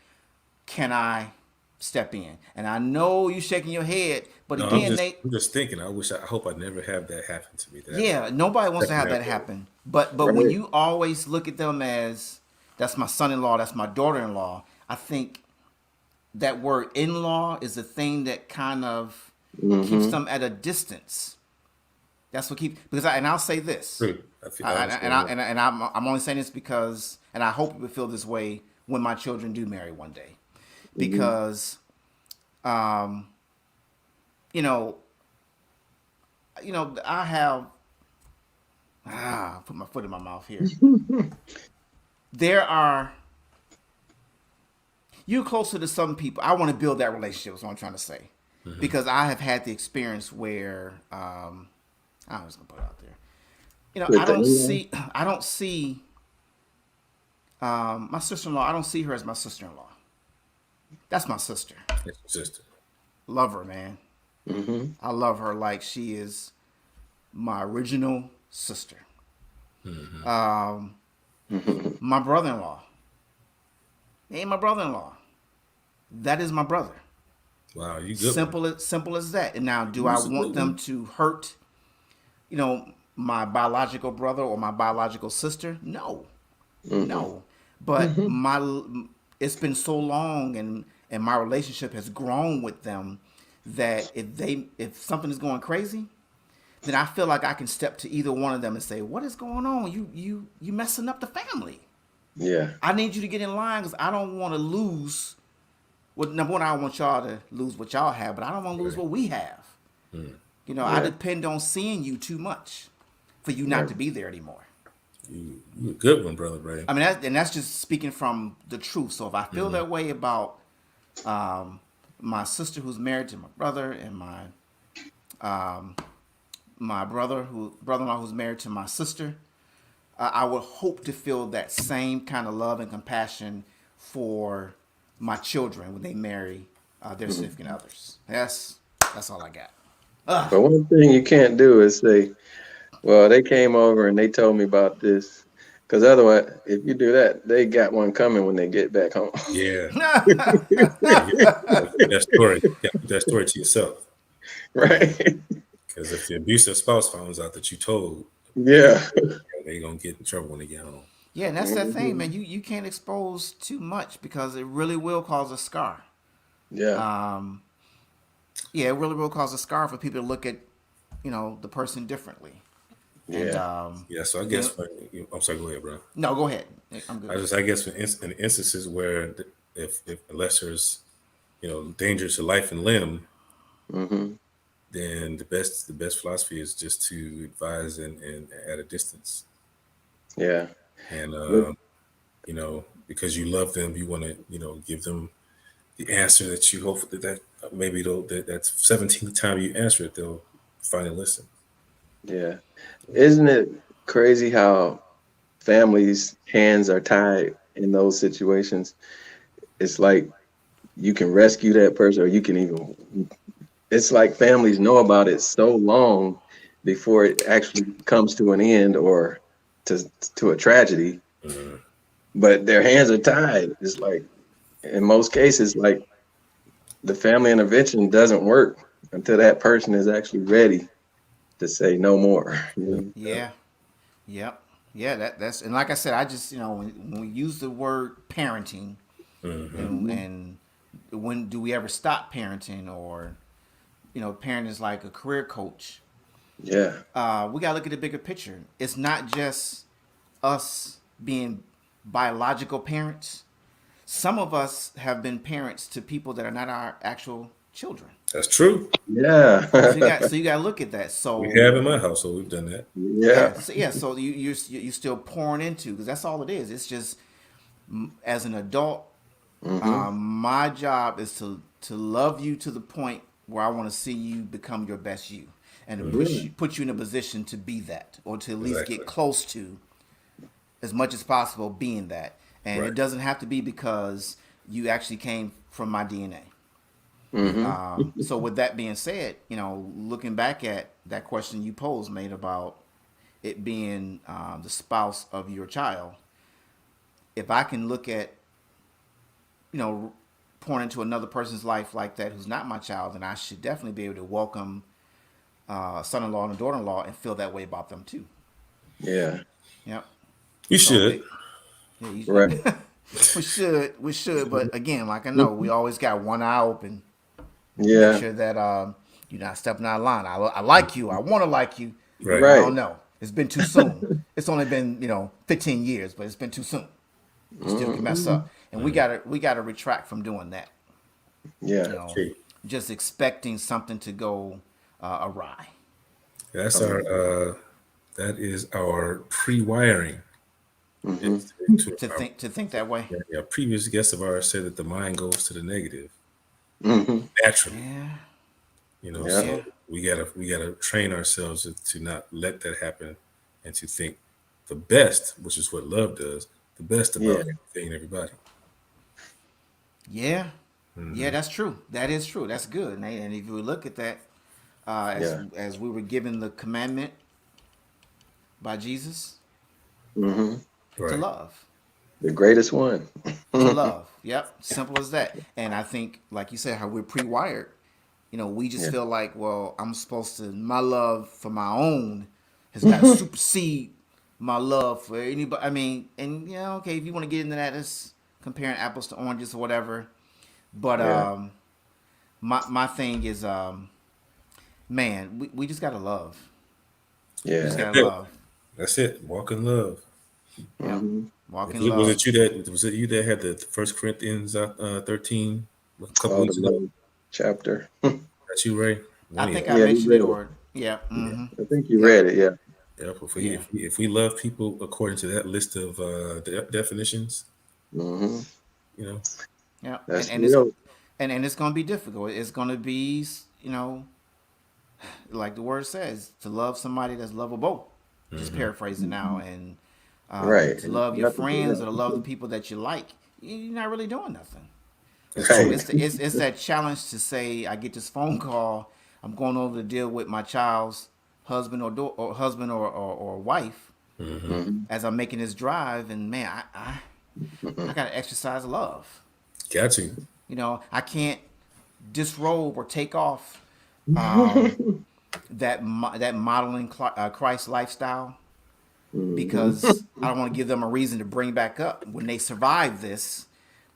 Can I step in? And I know you shaking your head, but No, again, Nate, I'm just thinking. I hope I never have that happen to me. That yeah, nobody wants to stepping have that that way. happen. But when Right. you always look at them as that's my son-in-law, that's my daughter-in-law, I think that word in-law is a thing that kind of keeps Mm-hmm. them at a distance. That's what keep because and I'll say this, True. I understand that. and I'm only saying this because and I hope it will feel this way when my children do marry one day, Mm-hmm. because um, you know I have put my foot in my mouth here. There are you're closer to some people. I want to build that relationship. Is what I'm trying to say, Hmm. because I have had the experience where I was gonna put it out there. With the in-laws. I don't see my sister-in-law. I don't see her as my sister-in-law. That's my sister. It's consistent. Love her, man. Mm-hmm. I love her like she is my original sister. Hmm. Um, my brother-in-law. He ain't my brother-in-law. That is my brother. Wow, you good one. Simple as that. And now, do You I was a want good them one. to hurt, my biological brother or my biological sister? No, Mm-hmm. no. But Mm-hmm. it's been so long, and my relationship has grown with them that if something is going crazy, then I feel like I can step to either one of them and say, "What is going on? You messing up the family. Yeah. I need you to get in line because I don't want to lose. Well, number one, I don't want y'all to lose what y'all have, but I don't want to lose Right. what we have. Mm. I Yeah. depend on seeing you too much for you not Right. to be there anymore. You a good one, brother Ray. I mean, that's just speaking from the truth. So if I feel Hmm. that way about um, my sister who's married to my brother, and um, my brother-in-law who's married to my sister, I would hope to feel that same kind of love and compassion for my children when they marry their significant Mhm. others. That's all I got. Ugh. But one thing you can't do is say, well, they came over and they told me about this. Because otherwise, if you do that, they got one coming when they get back home. Yeah. Yeah. You gotta keep that story. You gotta keep that story to yourself. Right? Because if the abusive spouse finds out that you told, Yeah. they gonna get in trouble when they get home. Yeah, and that's that thing, man. Mhm. You can't expose too much because it really will cause a scar. Yeah. Um, yeah, it really will cause a scar for people to look at, the person differently. And Yeah. Yeah. So I you guess know, I'm sorry. Go ahead, bro. no, go ahead. I'm good. I guess in instances where if unless there's danger to life and limb, Hmm. then the best philosophy is just to advise and at a distance. Yeah. And But because you love them, you want to give them the answer that you hope that maybe that's 17th time you answer it, they'll finally listen. yeah. Isn't it crazy how families' hands are tied in those situations? It's like you can rescue that person, or you can even. It's like families know about it so long before it actually comes to an end or to to a tragedy, Uh, but their hands are tied. It's like in most cases, like the family intervention doesn't work until that person is actually ready to say no more. Yeah. Yep. Yeah. That's and like I said, I just when we use the word parenting, mhm. Mhm. and when do we ever stop parenting, or parent is like a career coach. Yeah. We gotta look at the bigger picture. It's not just us being biological parents. Some of us have been parents to people that are not our actual children. That's true. Yeah. So you got to look at that. We have So in my household. We've done that. Yeah. yeah. So you still pouring into, because that's all it is. It's just as an adult, Hmm. my job is to love you to the point where I want to see you become your best you, and to Hmm. put you in a position to be that, or to at least get Exactly. close to as much as possible being that. And Right. it doesn't have to be because you actually came from my DNA. Hmm. So with that being said, looking back at that question you posed, made about it being the spouse of your child, if I can look at, you know, pouring into another person's life like that who's not my child, then I should definitely be able to welcome son-in-law and daughter-in-law and feel that way about them too. Yeah. Yep. You So should. yeah, Right. we should, but again, like I know, we always got one eye open. Make Yeah. sure that you're not stepping out of line. I like you. I want to like you, Right. but I Right. don't know. It's been too soon. It's only been 15 years, but it's been too soon. You still can mess Mhm. up, and we gotta retract from doing that. You Yeah. know, Okay. just expecting something to go awry. That's Oh, our that is our pre-wiring. hmm. It's to our, To think that way. yeah, previous guest of ours said that the mind goes to the negative Hmm. naturally. Yeah, Yeah. So yeah, we gotta train ourselves to not let that happen and to think the best, which is what love does, the best Yeah. about everything and everybody. yeah, yeah. Hmm. That's true. That is true. That's good. And if you look at that, Yeah. as we were given the commandment by Jesus Hmm. to Right. love. The greatest one. To Yeah. love. Yep, simple as that. And I think, like you said, how we're pre-wired. We just feel like, well, I'm supposed to. My love for my own has got to supersede my love for anybody. I mean, and okay, if you want to get into that, it's comparing apples to oranges or whatever. But Yeah. my thing is, man, we just gotta love. We just Yeah. gotta That's it. love. That's it. Walk in love. Yep, Hmm. walk If in it, was love. it you that was it you that had the First Corinthians 13 a couple Oh, the weeks ago? love chapter. That's you, Ray. I One of think y'all. I Yeah, you mentioned it, read it. or yeah, Yeah. I think you yep, read it. Yeah. Yep. If we yeah, if we if we love people according to that list of definitions, Hmm. you know, yeah, and That's and it's real. and it's gonna be difficult. It's gonna be, like the word says, to love somebody that's lovable. Just hmm paraphrasing now, and Right. to love your Nothing to friends or to love the love. people that you like. You're not really doing nothing. that's So true. Right. it's that challenge to say, I get this phone call. I'm going over to deal with my child's husband or husband or wife Hmm. Hmm. as I'm making this drive, and man, I gotta exercise love. Got to. I can't disrobe or take off that modeling Christ lifestyle, because I don't want to give them a reason to bring back up when they survive this,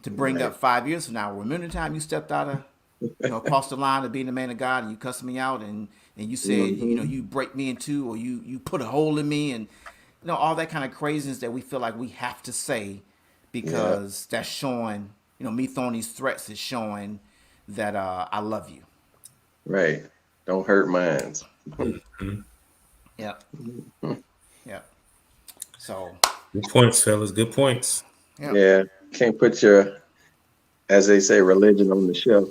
to bring Right. up 5 years from now. Remember the time you stepped out of, across the line of being a man of God, and you cussed me out, and you said, Hmm. you break me in two, or you put a hole in me, and all that kind of craziness that we feel like we have to say, Yeah. because that's showing, me throwing these threats is showing that I love you. Right. Don't hurt minds. Mhm. Yep. Yep. So, Good points, fellas. Good points. yep. Yeah. Can't put your, as they say, religion on the shelf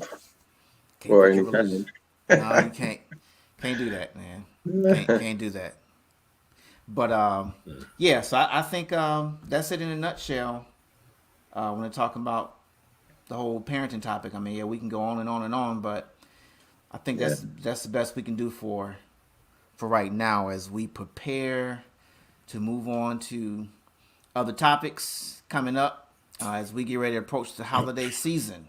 Can't for put your any religion. time. No, you can't. Can't do that, man. Can't do that. But yeah. So I think that's it in a nutshell. When we're talking about the whole parenting topic, I mean, yeah, we can go on and on and on, but I think Yeah. that's the best we can do for right now, as we prepare to move on to other topics coming up, as we get ready to approach the holiday season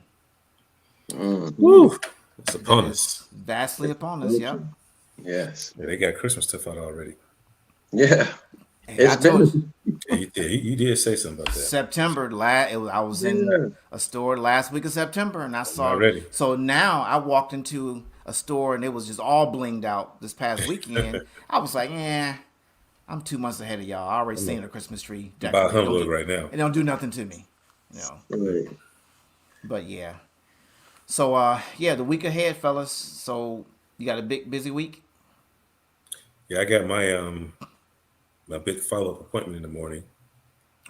Hmm. Woo! It's that upon us. is vastly It's upon us. Yep. approaching. Yes. Yeah, they got Christmas stuff out already. Yeah. Hey, It's I told you. been. Yeah, you did say something about that. September I was in Yeah. a store last week of September, and I I'm not saw. ready. So now I walked into a store and it was just all blinged out this past weekend. I was like, yeah, I'm 2 months ahead of y'all. I already I'm seen gonna the Christmas tree buy a decorated. Humbug right now. It don't do nothing to me, you know. Right. But yeah. So yeah, the week ahead, fellas. So you got a big busy week. Yeah, I got my big follow up appointment in the morning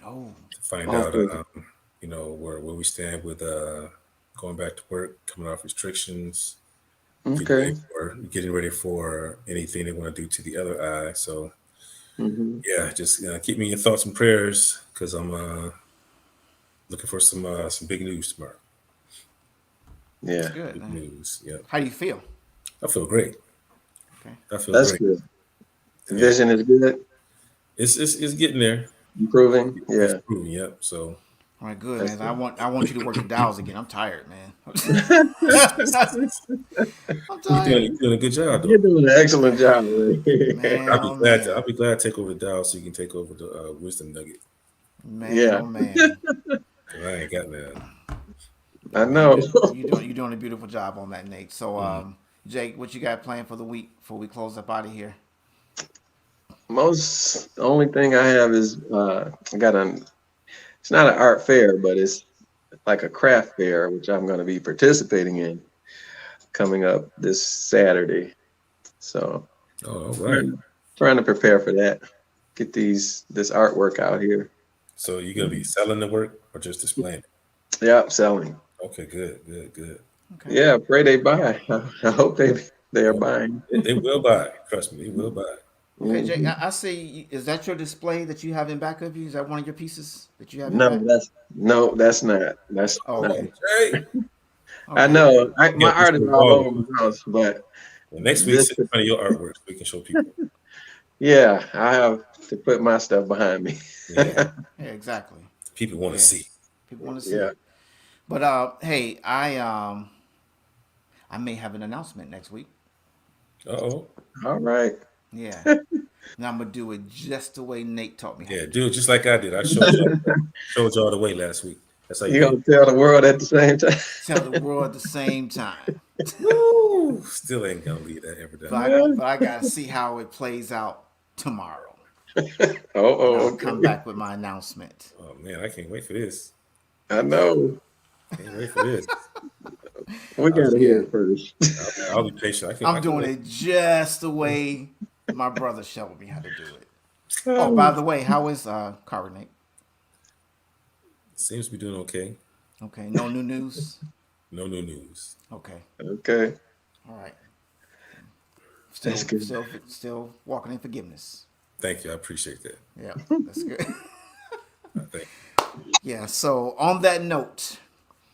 Oh, to find out Okay. where we stand with going back to work, coming off restrictions, Okay. getting ready for anything they want to do to the other eye. So Hmm. yeah, just keep me in your thoughts and prayers because I'm looking for some big news tomorrow. that's Yeah. good, Big man. news. Yeah, How do you feel? I feel great. Okay. I feel That's great. good. The Yeah, vision is good. It's getting there. Improving. It's Yeah. improving. Yep. So All right, good, That's man. I want you to work at Dow's again. I'm tired, man. I'm tired, you're doing a good job You're though. doing an excellent job, man. man. Oh I'll man, be glad to take over the Dow so you can take over the Wisdom Nugget. man. Yeah, Oh man. 'Cause I ain't got none. I You know. do, you doing a beautiful job on that, Nate. So, Jake, what you got planned for the week before we close up out of here? The only thing I have is I got it's not an art fair, but it's like a craft fair, which I'm going to be participating in coming up this Saturday. So Oh, all right. trying to prepare for that. Get this artwork out here. So you're gonna be selling the work or just displaying it? Yeah, selling. Okay, good. Okay. Yeah, pray they buy. I hope they are Oh, buying. they will buy. Trust me, they will buy. Okay, Jake. Mhm. I see. Is that your display that you have in back of you? Is that one of your pieces that you have in No, back? that's not. That's Oh, not. okay. Hey, I Okay. know. yeah, My it's art is the all wall. over my house, but Well, next week, this, sit in front of your artwork so we can show people. yeah, I have to put my stuff behind me. Yeah, Yeah. Yeah. Exactly. people want to Yeah. see. People want to see Yeah. it. But hey, I may have an announcement next week. Oh, All right. Yeah. Now I'm gonna do it just the way Nate taught me how yeah, to do do it just like I did. I showed y'all the way last week. That's how you You do it. gonna tell the world at the same time? it. Tell the world at the same time. Woo! Still ain't gonna leave that ever done. But I gotta see how it plays out tomorrow, and Oh, I'll come okay. back with my announcement. Oh man, I can't wait for this. I know. Can't wait for this. We I'll, gotta hear Yeah, it first. I'll be patient. I I'm can doing wait. it just the way my brother showed me how to do it. Oh, Oh, by the way, how is Carver, Nate? Seems to be doing okay. Okay, no new news. No new news. Okay, okay. all right. Still, That's good. still, still walking in forgiveness. Thank you. I appreciate that. Yeah, that's good. Thank Yeah. So on that note,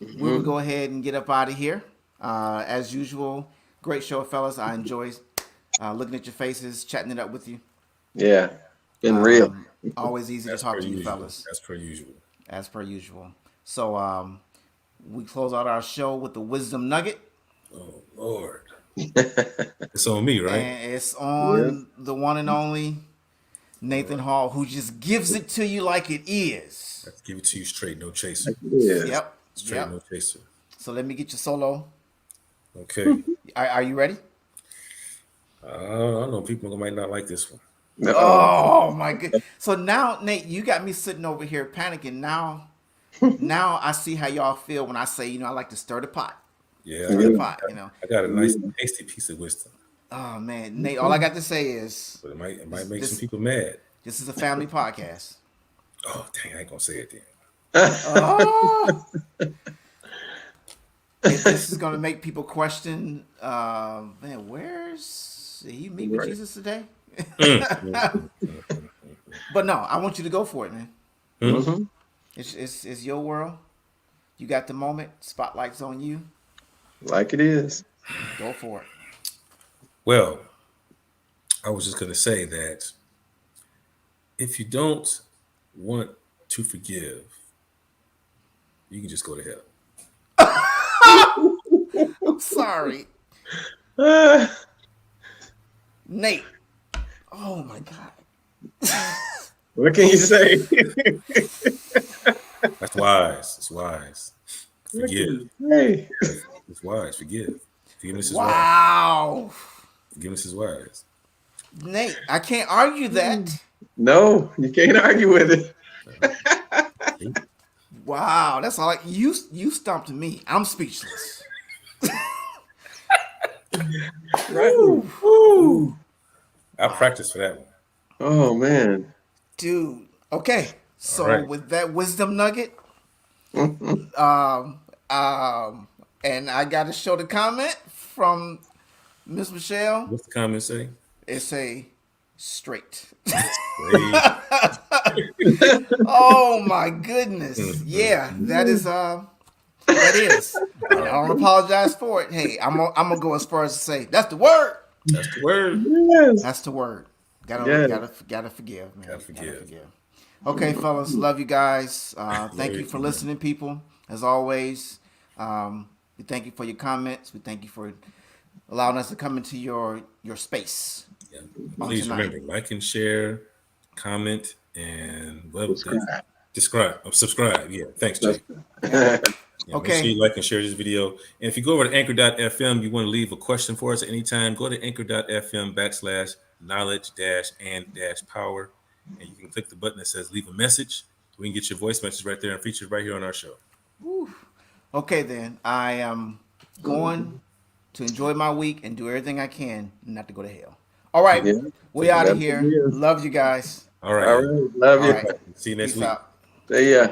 we will Mhm. go ahead and get up out of here. As usual, great show, fellas. I enjoy looking at your faces, chatting it up with you. Yeah. Been real. Always easy to As per talk to you, usual. fellas, As per usual. as per usual. So we close out our show with the wisdom nugget, Oh Lord. It's on me, right? and it's Yeah. on the one and only All Nathan right. Hall, who just gives it to you like it is. Let's give it to you straight, no chaser. Like it is. Yep, Straight, no yep. chaser. So let me get your solo. Okay. Are you ready? I know people might not like this one. No. Oh my god! So now, Nate, you got me sitting over here panicking. Now I see how y'all feel when I say, I like to stir the pot. Yeah, Stir the pot. I got a nice tasty piece of wisdom, Oh man, Nate, all I got to say is but it might this make some this people mad. this is a family podcast. Oh dang, I ain't gonna say it then. Oh, if this is gonna make people question, man, did he meet with Right. Jesus today? Mm, mm, mm. But no, I want you to go for it, man. hmm It's your world. You got the moment. Spotlight's on you. Like it is. Go for it. Well, I was just gonna say that if you don't want to forgive, you can just go to hell. I'm sorry, Ah, Nate. Oh my god. what can you say? That's wise. It's wise. What can Forgive. you say? It's wise. Forgive. Forgiveness is wise. Wow, Forgiveness is wise. Nate. I can't argue that. No, you can't argue with it. See? Wow, that's all. You stumped me. I'm speechless. Right. Woo! I practiced for that one. Oh man. Dude. Okay. All So right. with that wisdom nugget, Mhm. and I got to show the comment from Miss Michelle. What's the comment say? It's a straight. Hey. Oh my goodness. Yeah, that is. And I don't apologize for it. Hey, I'm gonna go as far as to say that's the word. That's the word. Yes. That's the word. Yeah. Gotta forgive, man. Gotta forgive. Okay, fellas, love you guys. Love Thank you you for too, man. listening, people. As always, we thank you for your comments. We thank you for allowing us to come into your space Yeah. on Please tonight. remember, like and share, comment, and subscribe. Yeah. Thanks, Jay. Yeah. Yeah, make sure Okay. you like and share this video. And if you go over to anchor.fm, you want to leave a question for us at any time, go to anchor.fm/knowledge-and-power. And you can click the button that says leave a message. We can get your voice message right there and featured right here on our show. Whew. Okay, then. I am going to enjoy my week and do everything I can not to go to hell. All right. Yeah. We out of That's here. it. Love you guys. All right, All y'all. right. Love All you. right. See you next Peace week. out. See ya.